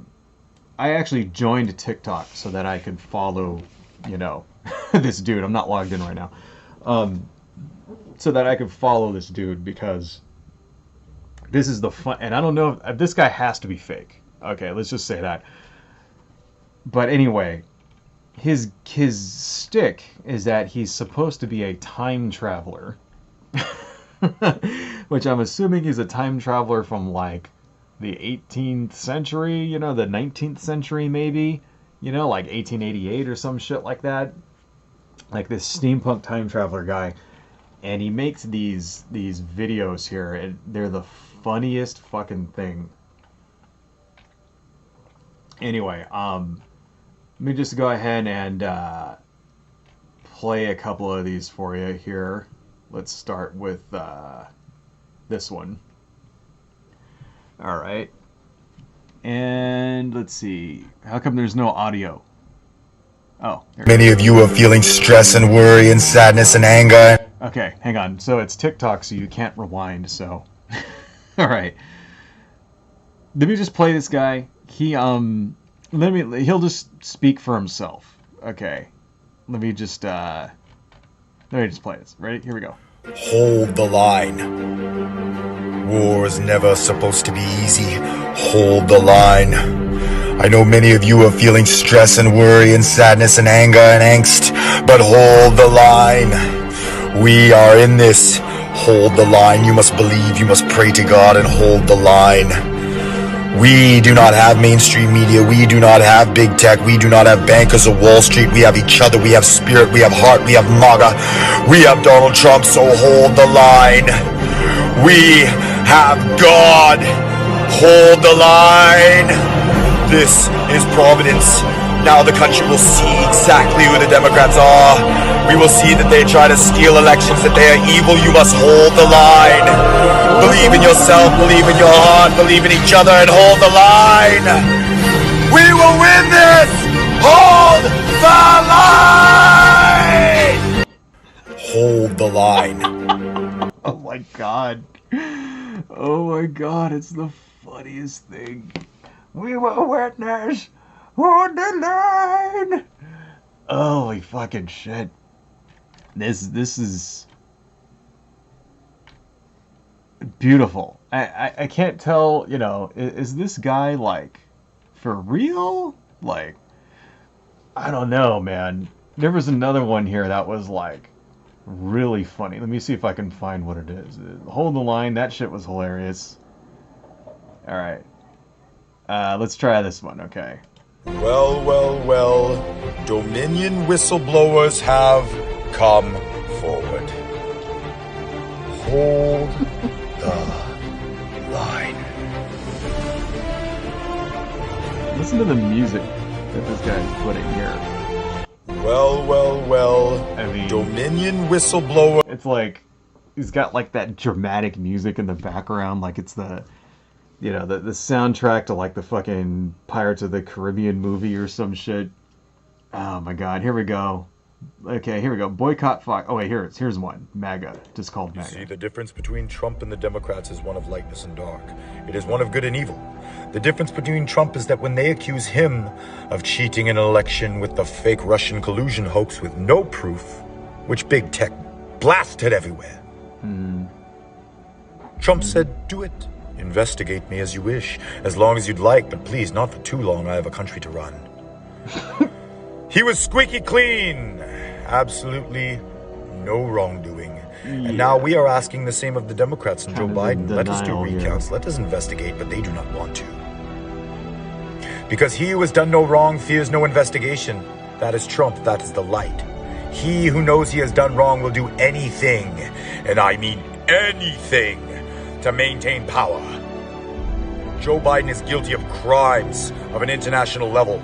actually joined TikTok so that I could follow, you know, this dude. I'm not logged in right now. So that I could follow this dude, because this is the fun. And I don't know if this guy has to be fake. Okay, let's just say that. But anyway, his stick is that he's supposed to be a time traveler. Which I'm assuming he's a time traveler from, like, the 18th century, you know, the 19th century maybe, you know, like 1888 or some shit like that. Like this steampunk time traveler guy. And he makes these videos here, and they're the funniest fucking thing. Anyway, let me just go ahead and play a couple of these for you here. Let's start with this one. All right. And let's see. How come there's no audio? Oh. Many of you are feeling stress and worry and sadness and anger. Okay, hang on. So it's TikTok, so you can't rewind, so. All right. Let me just play this guy. He'll just speak for himself. Okay. Let me just play this. Ready? Here we go. Hold the line. War is never supposed to be easy. Hold the line. I know many of you are feeling stress and worry and sadness and anger and angst, but hold the line. We are in this. Hold the line. You must believe, you must pray to God and hold the line. We do not have mainstream media. We do not have big tech. We do not have bankers of Wall Street. We have each other. We have spirit. We have heart. We have MAGA. We have Donald Trump. So hold the line. We have God. Hold the line. This is Providence. Now the country will see exactly who the Democrats are. We will see that they try to steal elections, that they are evil. You must hold the line. Believe in yourself, believe in your heart, believe in each other, and hold the line. We will win this. Hold the line. Hold the line. Oh my god. Oh my god, it's the funniest thing. We will witness. Hold the line. Holy fucking shit. This is beautiful. I can't tell, you know, is this guy like for real? Like, I don't know, man. There was another one here that was like really funny. Let me see if I can find what it is. Hold the line. That shit was hilarious. All right. Let's try this one, okay? Well, well, well. Dominion whistleblowers have come forward. Hold the line. Listen to the music that this guy's putting here. Well, well, well. I mean, Dominion whistleblower. it's like he's got like that dramatic music in the background, like it's the, you know, the soundtrack to like the fucking Pirates of the Caribbean movie or some shit. Oh my god, here we go. Okay, here we go. Boycott Fox. Oh wait, here's one. MAGA, just called MAGA. See, the difference between Trump and the Democrats is one of lightness and dark. It is one of good and evil. The difference between Trump is that when they accuse him of cheating an election with the fake Russian collusion hoax with no proof, which big tech blasted everywhere, Trump said, do it. Investigate me as you wish, as long as you'd like, but please not for too long. I have a country to run. He was squeaky clean. Absolutely no wrongdoing. And now we are asking the same of the Democrats and Joe Biden. Let us do recounts. Let us investigate, but they do not want to. Because he who has done no wrong fears no investigation. That is Trump. That is the light. He who knows he has done wrong will do anything, and I mean anything, to maintain power. Joe Biden is guilty of crimes of an international level.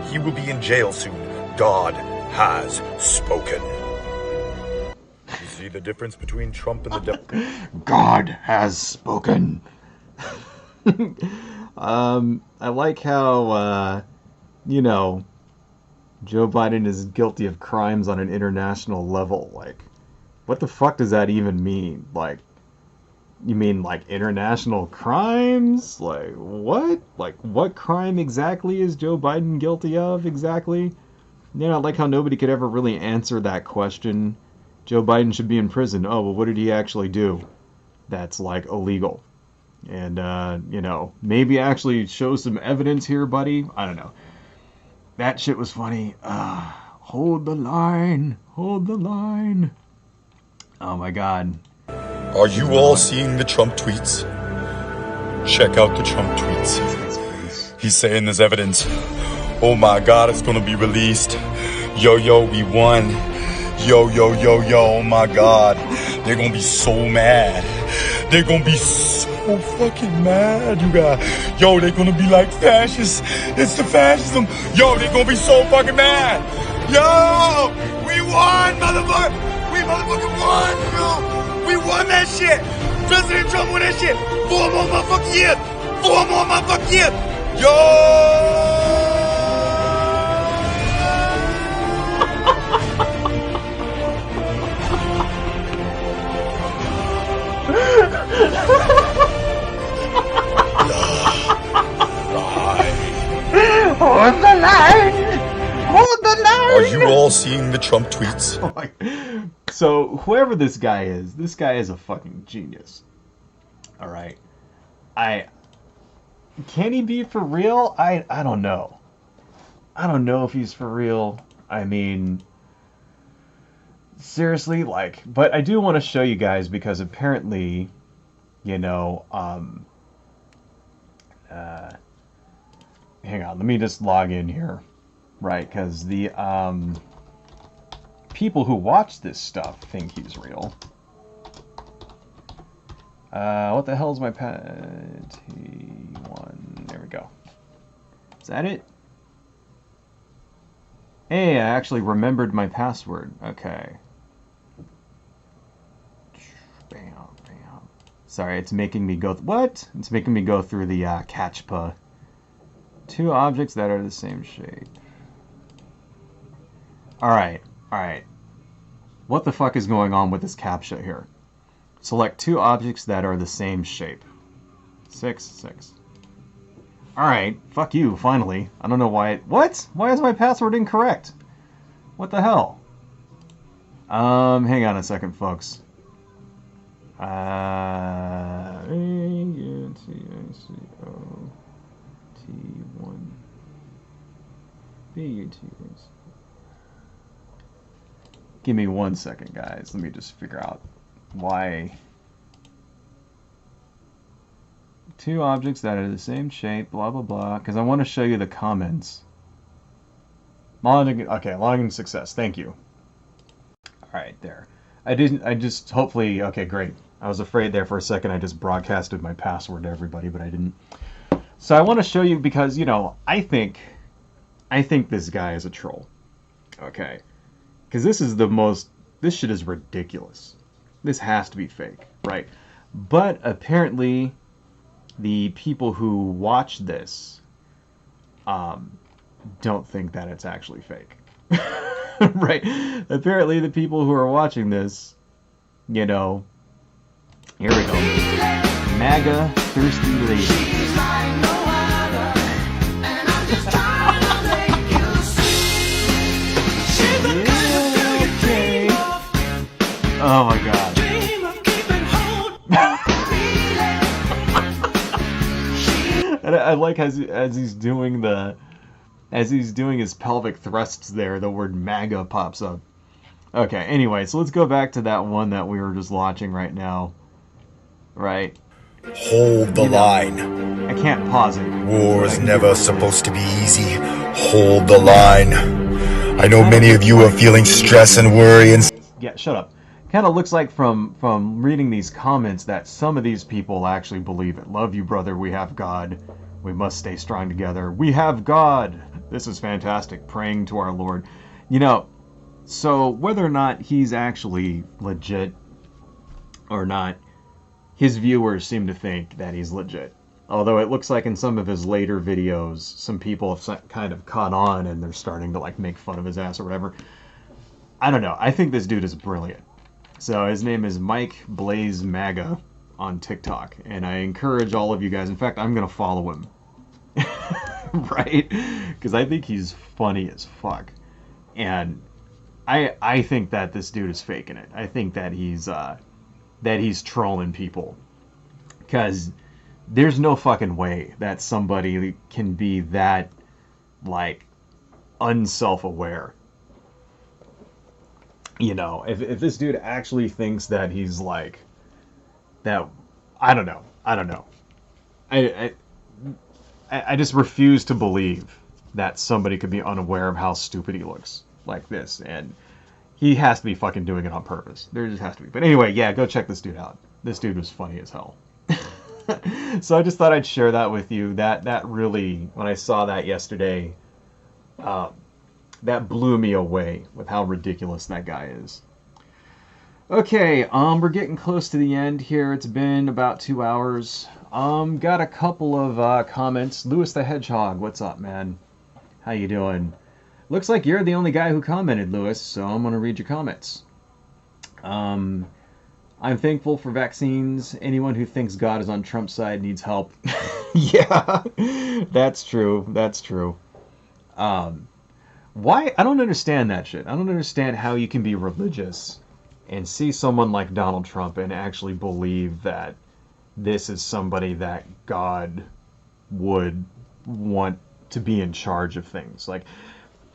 He will be in jail soon. God has spoken. You see the difference between Trump and the God has spoken. I like how, you know, Joe Biden is guilty of crimes on an international level. Like, what the fuck does that even mean? Like, you mean like international crimes? Like, what? Like, what crime exactly is Joe Biden guilty of exactly? You know, I like how nobody could ever really answer that question. Joe Biden should be in prison. Oh, well, what did he actually do that's, like, illegal? And, you know, maybe actually show some evidence here, buddy. I don't know. That shit was funny. Hold the line. Hold the line. Oh, my God. Are you all seeing the Trump tweets? Check out the Trump tweets. He's saying there's evidence. Oh my God, it's gonna be released. Yo, yo, we won. Yo, yo, yo, yo, oh my God. They're gonna be so mad. They're gonna be so fucking mad, you guys. Yo, they're gonna be like fascists. It's the fascism. Yo, they're gonna be so fucking mad. Yo, we won, motherfucker. We motherfucking won, yo. We won that shit. President Trump won that shit. 4 more motherfucking years. 4 more motherfucking years. Yo! Hold the line! Hold the line! Are you all seeing the Trump tweets? Oh my. So, whoever this guy is a fucking genius. Alright? can he be for real? I don't know. I don't know if he's for real. I mean, seriously, like, but I do want to show you guys because apparently, you know, hang on, let me just log in here, right? Because the people who watch this stuff think he's real. What the hell is my T1? There we go. Is that it? Hey, I actually remembered my password. Okay. Bam, bam. Sorry, it's making me go... What? It's making me go through the CAPTCHA. Two objects that are the same shape. Alright, alright. What the fuck is going on with this CAPTCHA here? Select two objects that are the same shape. 6, 6. Alright, fuck you, finally. I don't know why it... What? Why is my password incorrect? What the hell? Hang on a second, folks. A-N-T-I-C-O-T-1 B-U-T-S. Give me 1 second, guys. Let me just figure out why... Two objects that are the same shape, blah, blah, blah, because I want to show you the comments. Okay, login success. Thank you. All right, there. I just, hopefully, okay, great. I was afraid there for a second I just broadcasted my password to everybody, but I didn't. So I want to show you because, you know, I think this guy is a troll. Okay. Because this shit is ridiculous. This has to be fake, right? But apparently... the people who watch this don't think that it's actually fake. Right? Apparently the people who are watching this, you know, here we go. MAGA thirsty lady. Oh my god. And I like as he's doing his pelvic thrusts there, the word MAGA pops up. Okay, anyway, so let's go back to that one that we were just watching right now. Right? Hold the line. I can't pause it. War is never supposed to be easy. Hold the line. I know many of you are feeling stress and worry and... Yeah, shut up. Kind of looks like from reading these comments that some of these people actually believe it. Love you, brother. We have God. We must stay strong together. We have God. This is fantastic. Praying to our Lord. You know, so whether or not he's actually legit or not, his viewers seem to think that he's legit. Although it looks like in some of his later videos, some people have kind of caught on and they're starting to like make fun of his ass or whatever. I don't know. I think this dude is brilliant. So his name is Mikeblaizmaga on TikTok, and I encourage all of you guys. In fact, I'm gonna follow him, right? Because I think he's funny as fuck, and I think that this dude is faking it. I think that he's trolling people, because there's no fucking way that somebody can be that like unself-aware. You know, if this dude actually thinks that he's like that, I don't know. I just refuse to believe that somebody could be unaware of how stupid he looks like this, and he has to be fucking doing it on purpose. There just has to be. But anyway, yeah, go check this dude out. This dude was funny as hell. So I just thought I'd share that with you. That really, when I saw that yesterday, that blew me away with how ridiculous that guy is. Okay, we're getting close to the end here. It's been about 2 hours. Got a couple of comments. Lewis the Hedgehog, what's up, man? How you doing? Looks like you're the only guy who commented, Lewis, so I'm going to read your comments. I'm thankful for vaccines. Anyone who thinks God is on Trump's side needs help. Yeah, that's true. That's true. Why? I don't understand that shit. I don't understand how you can be religious and see someone like Donald Trump and actually believe that this is somebody that God would want to be in charge of things. Like,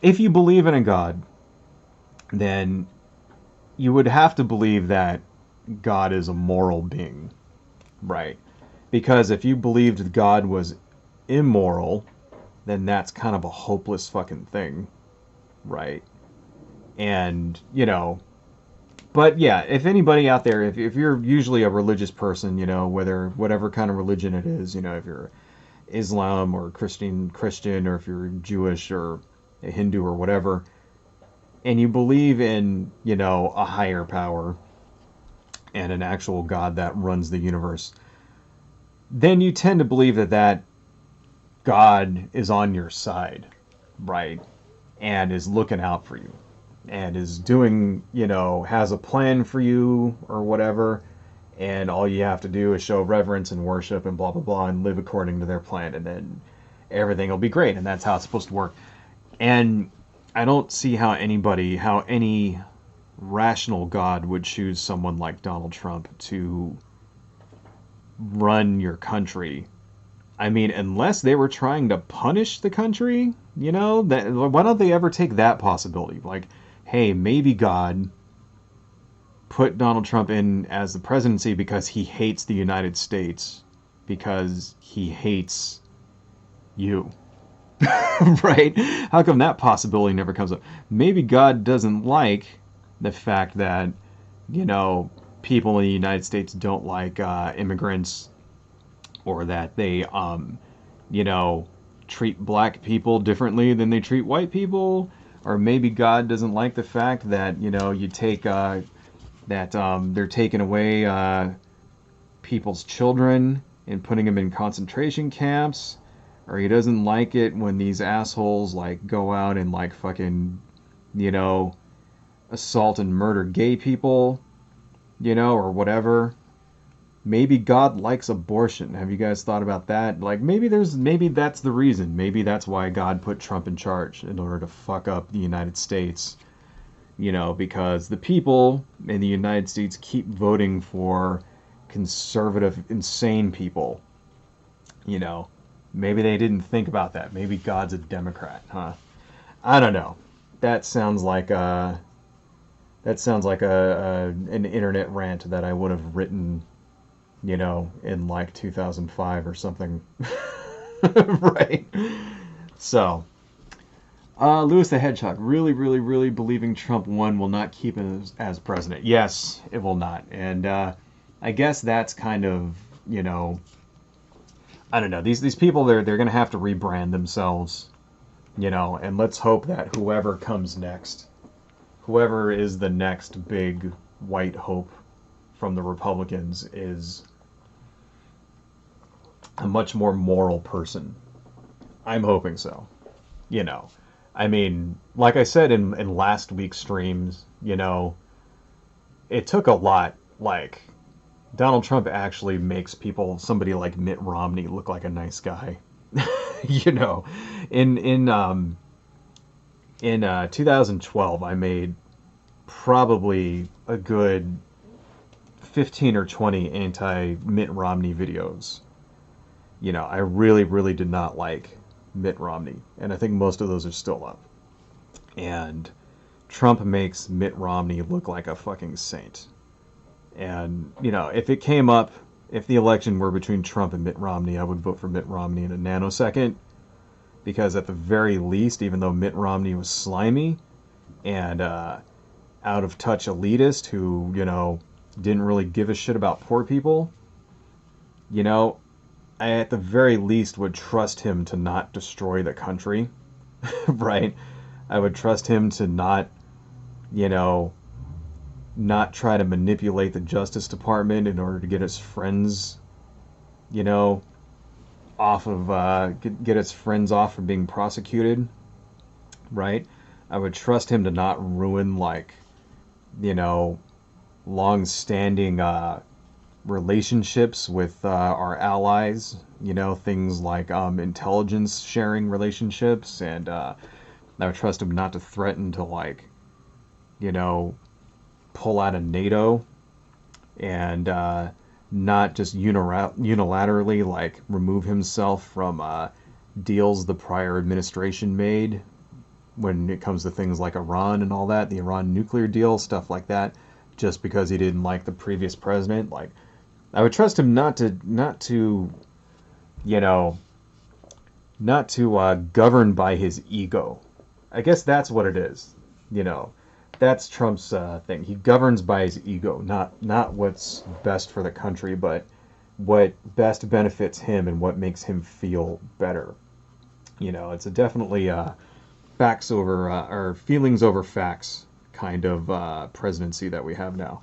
if you believe in a God, then you would have to believe that God is a moral being, right? Because if you believed God was immoral, then that's kind of a hopeless fucking thing, right? And, you know, but yeah, if anybody out there, if you're usually a religious person, you know, whatever kind of religion it is, you know, if you're Islam or Christian, or if you're Jewish or a Hindu or whatever, and you believe in, you know, a higher power and an actual God that runs the universe, then you tend to believe that God is on your side, right? And is looking out for you and is doing, you know, has a plan for you or whatever. And all you have to do is show reverence and worship and blah, blah, blah, and live according to their plan. And then everything will be great. And that's how it's supposed to work. And I don't see how any rational God would choose someone like Donald Trump to run your country. I mean, unless they were trying to punish the country, you know, why don't they ever take that possibility? Like, hey, maybe God put Donald Trump in as the presidency because he hates the United States, because he hates you. Right? How come that possibility never comes up? Maybe God doesn't like the fact that, you know, people in the United States don't like immigrants, or that they, you know, treat black people differently than they treat white people. Or maybe God doesn't like the fact that, you know, you take, that they're taking away people's children and putting them in concentration camps. Or he doesn't like it when these assholes, like, go out and, like, fucking, you know, assault and murder gay people, you know, or whatever. Maybe God likes abortion. Have you guys thought about that? Like, maybe that's the reason. Maybe that's why God put Trump in charge, in order to fuck up the United States. You know, because the people in the United States keep voting for conservative, insane people. You know, maybe they didn't think about that. Maybe God's a Democrat, huh? I don't know. That sounds like an internet rant that I would have written, you know, in like 2005 or something. Right? So, Lewis the Hedgehog, really believing Trump won will not keep him as president. Yes, it will not. And I guess that's kind of, you know, I don't know. These people, they're going to have to rebrand themselves, you know, and let's hope that whoever comes next, whoever is the next big white hope from the Republicans, is a much more moral person. I'm hoping so. You know, I mean, like I said in last week's streams, you know, it took a lot. Like, Donald Trump actually makes somebody like Mitt Romney look like a nice guy. You know, in 2012, I made probably a good 15 or 20 anti-Mitt Romney videos. You know, I really did not like Mitt Romney, and I think most of those are still up. And Trump makes Mitt Romney look like a fucking saint. And, you know, if the election were between Trump and Mitt Romney, I would vote for Mitt Romney in a nanosecond. Because at the very least, even though Mitt Romney was slimy and out of touch elitist who, you know, didn't really give a shit about poor people, you know, I at the very least would trust him to not destroy the country. Right? I would trust him to not, you know, not try to manipulate the Justice Department in order to get his friends, you know, off of, get his friends off from being prosecuted, right? I would trust him to not ruin, like, you know, long-standing relationships with our allies, you know, things like intelligence sharing relationships, and I would trust him not to threaten to, like, you know, pull out of NATO, and not just unilaterally like remove himself from deals the prior administration made when it comes to things like Iran and all that, the Iran nuclear deal, stuff like that, just because he didn't like the previous president. Like, I would trust him not to govern by his ego. I guess that's what it is. That's Trump's thing. He governs by his ego, not what's best for the country, but what best benefits him and what makes him feel better. It's a definitely facts over or feelings over facts kind of presidency that we have now.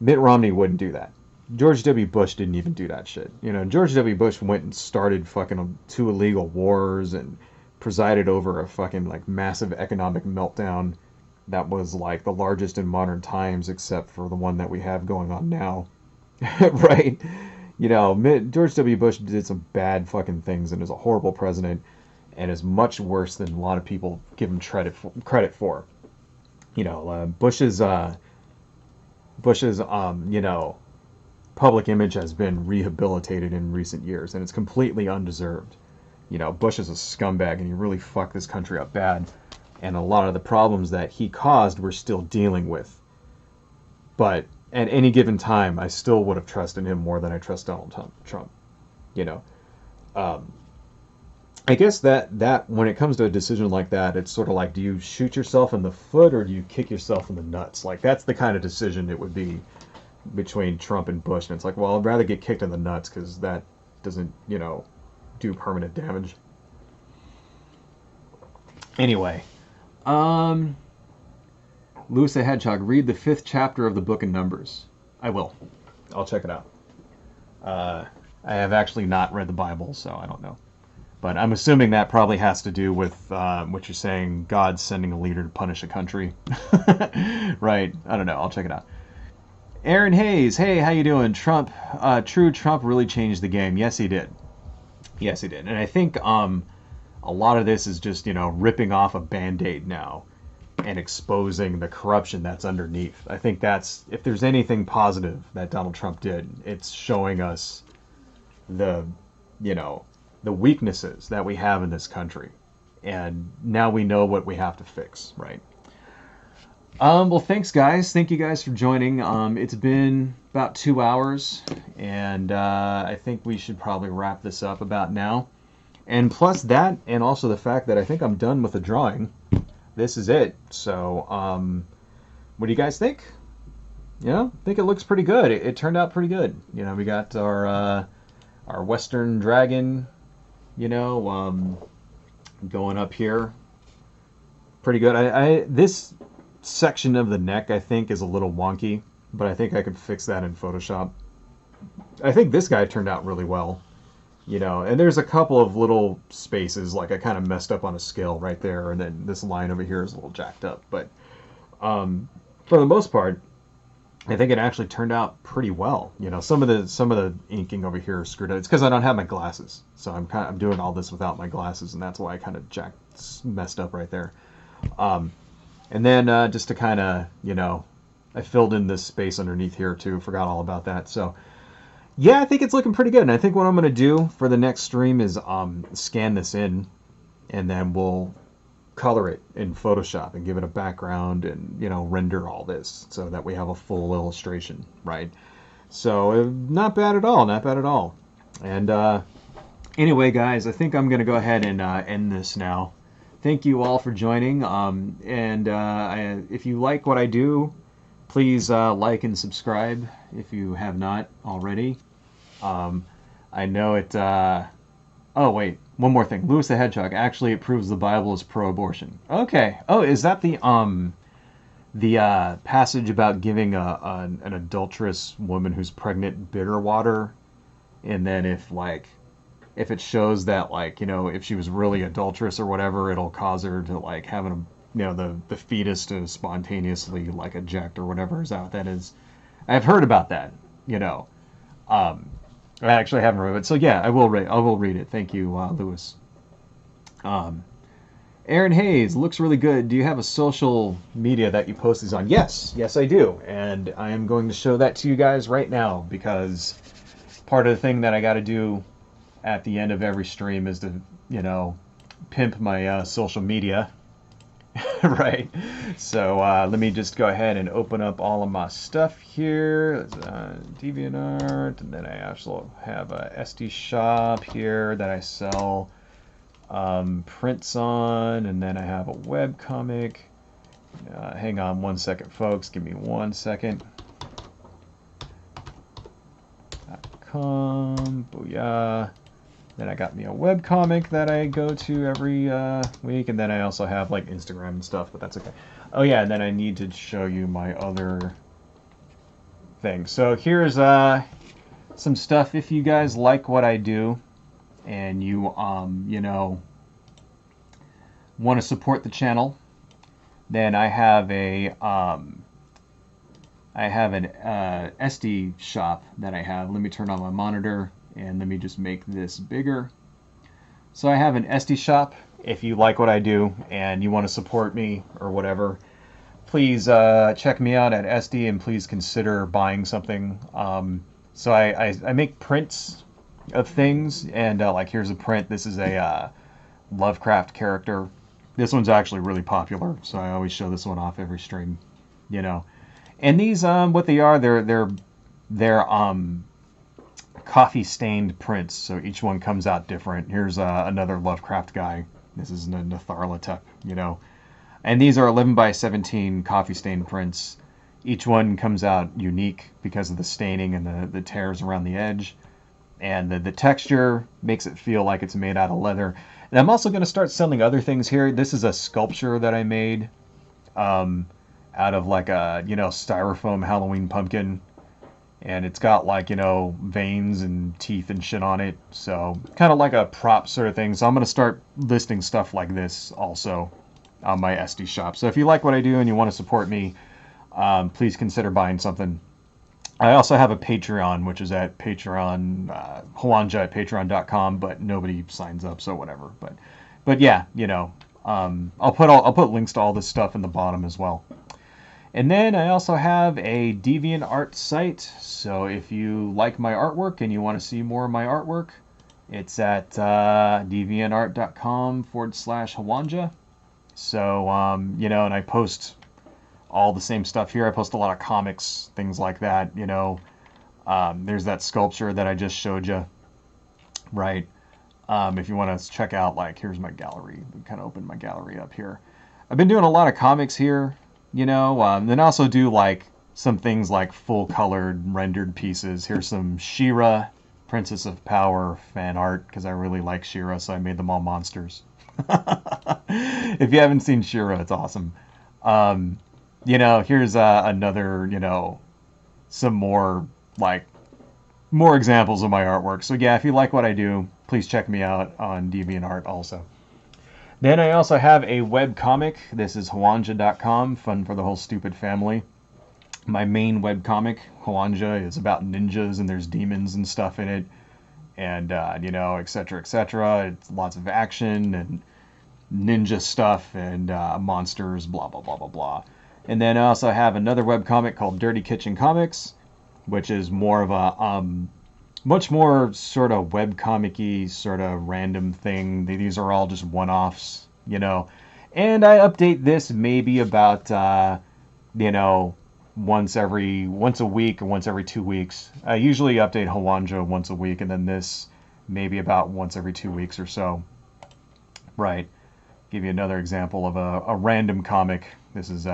Mitt Romney wouldn't do that. George W. Bush didn't even do that shit. George W. Bush went and started fucking 2 illegal wars and presided over a fucking like massive economic meltdown that was like the largest in modern times, except for the one that we have going on now. Right? George W. Bush did some bad fucking things and is a horrible president and is much worse than a lot of people give him credit for. Bush's public image has been rehabilitated in recent years, and it's completely undeserved. Bush is a scumbag, and he really fucked this country up bad. And a lot of the problems that he caused, we're still dealing with. But at any given time, I still would have trusted him more than I trust Donald Trump. I guess that when it comes to a decision like that, it's sort of like, do you shoot yourself in the foot or do you kick yourself in the nuts? Like, that's the kind of decision it would be between Trump and Bush. And it's like, well, I'd rather get kicked in the nuts because that doesn't, do permanent damage. Anyway, Lewis the Hedgehog, read the 5th chapter of the Book of Numbers. I will. I'll check it out. I have actually not read the Bible, so I don't know. But I'm assuming that probably has to do with what you're saying, God sending a leader to punish a country. Right? I don't know. I'll check it out. Aaron Hayes, hey, how you doing? Trump really changed the game. Yes, he did. Yes, he did. And I think a lot of this is just, ripping off a Band-Aid now and exposing the corruption that's underneath. I think that's, if there's anything positive that Donald Trump did, it's showing us the weaknesses that we have in this country. And now we know what we have to fix, right? Well, thanks, guys. Thank you guys for joining. It's been about 2 hours, and I think we should probably wrap this up about now. And plus that, and also the fact that I think I'm done with the drawing. This is it. So, what do you guys think? I think it looks pretty good. It turned out pretty good. We got our Western Dragon, going up here. Pretty good. This section of the neck, I think, is a little wonky, but I think I could fix that in Photoshop. I think this guy turned out really well. And there's a couple of little spaces, like I kind of messed up on a scale right there, and then this line over here is a little jacked up. But for the most part, I think it actually turned out pretty well. Some of the inking over here is screwed up. It's because I don't have my glasses, so I'm doing all this without my glasses, and that's why I kind of messed up right there. And then just to kind of, I filled in this space underneath here too. Forgot all about that. So yeah, I think it's looking pretty good. And I think what I'm going to do for the next stream is scan this in, and then we'll color it in Photoshop and give it a background and, render all this so that we have a full illustration, right? So not bad at all, not bad at all. And anyway, guys, I think I'm going to go ahead and end this now. Thank you all for joining. If you like what I do, please like and subscribe if you have not already. I know it... oh, wait. One more thing. Lewis the Hedgehog actually proves the Bible is pro-abortion. Okay. Oh, is that the passage about giving an adulterous woman who's pregnant bitter water? And then if it shows that, if she was really adulterous or whatever, it'll cause her to, have the fetus to spontaneously, eject or whatever. Is that what that is? I've heard about that, I actually haven't read it. So, yeah, I will read it. Thank you, Lewis. And Aaron Hayes, looks really good. Do you have a social media that you post these on? Yes, yes I do. And I am going to show that to you guys right now because part of the thing that I got to do at the end of every stream is to, you know, pimp my social media. Right. So let me just go ahead and open up all of my stuff here. DeviantArt, and then I also have a SD shop here that I sell prints on, and then I have a webcomic. Hang on one second, folks. Give me 1 second. .com, booyah. Then I got me a webcomic that I go to every week, and then I also have like Instagram and stuff, but that's okay. Oh yeah, and then I need to show you my other thing. So here's some stuff if you guys like what I do and you you know, want to support the channel. Then I have a an SD shop that I have. Let me turn on my monitor. And let me just make this bigger. So I have an SD shop. If you like what I do and you want to support me or whatever, please check me out at SD and please consider buying something. So I make prints of things, and like here's a print. This is a Lovecraft character. This one's actually really popular, so I always show this one off every stream, you know. And these what they are, they're coffee stained prints, so each one comes out different. Here's another Lovecraft guy. This is Nyarlathotep, you know. And these are 11 by 17 coffee stained prints. Each one comes out unique because of the staining and the tears around the edge. And the texture makes it feel like it's made out of leather. And I'm also going to start selling other things here. This is a sculpture that I made out of like a, you know, styrofoam Halloween pumpkin. And it's got like, you know, veins and teeth and shit on it. So kind of like a prop sort of thing. So I'm going to start listing stuff like this also on my SD shop. So if you like what I do and you want to support me, please consider buying something. I also have a Patreon, which is at Patreon, Hwanja at patreon.com, but nobody signs up, so whatever. But yeah, you know, I'll put links to all this stuff in the bottom as well. And then I also have a DeviantArt site, so if you like my artwork and you want to see more of my artwork, it's at deviantart.com/Hwanja. So, you know, and I post all the same stuff here. I post a lot of comics, things like that, you know. There's that sculpture that I just showed you, right? If you want to check out, like, here's my gallery. We kind of open my gallery up here. I've been doing a lot of comics here. You know, then also do like some things like full-colored rendered pieces. Here's some She-Ra, Princess of Power fan art, because I really like She-Ra, so I made them all monsters. If you haven't seen She-Ra, it's awesome. You know, here's another, you know, some more examples of my artwork. So yeah, if you like what I do, please check me out on DeviantArt also. Then I also have a web comic. This is Hwanja.com, fun for the whole stupid family. My main web comic, Hwanja, is about ninjas and there's demons and stuff in it. And, you know, etc., etc. It's lots of action and ninja stuff and monsters, blah, blah, blah, blah, blah. And then I also have another web comic called Dirty Kitchen Comics, which is more of a much more sort of webcomic-y, sort of random thing. These are all just one-offs, you know. And I update this maybe about, you know, once a week or once every 2 weeks. I usually update Hwanja once a week, and then this maybe about once every 2 weeks or so. Right. Give you another example of a random comic. This is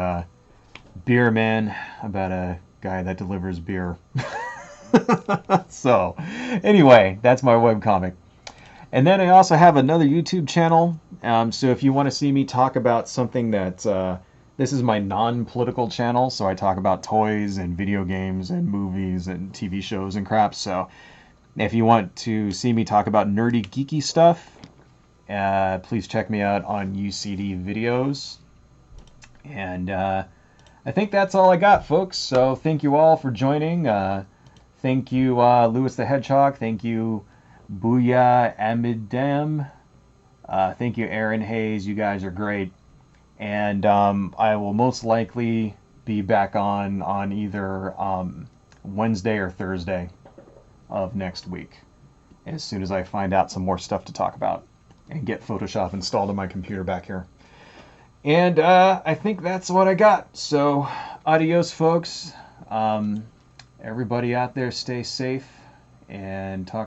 Beer Man, about a guy that delivers beer. So, anyway, that's my webcomic. And then I also have another YouTube channel. So if you want to see me talk about something that... this is my non-political channel, so I talk about toys and video games and movies and TV shows and crap. So if you want to see me talk about nerdy, geeky stuff, please check me out on UCD Videos. And I think that's all I got, folks. So thank you all for joining. Thank you, Lewis the Hedgehog. Thank you, Booyah Amidam. Thank you, Aaron Hayes. You guys are great. And I will most likely be back on either Wednesday or Thursday of next week, as soon as I find out some more stuff to talk about and get Photoshop installed on my computer back here. And I think that's what I got. So adios, folks. Everybody out there, stay safe and talk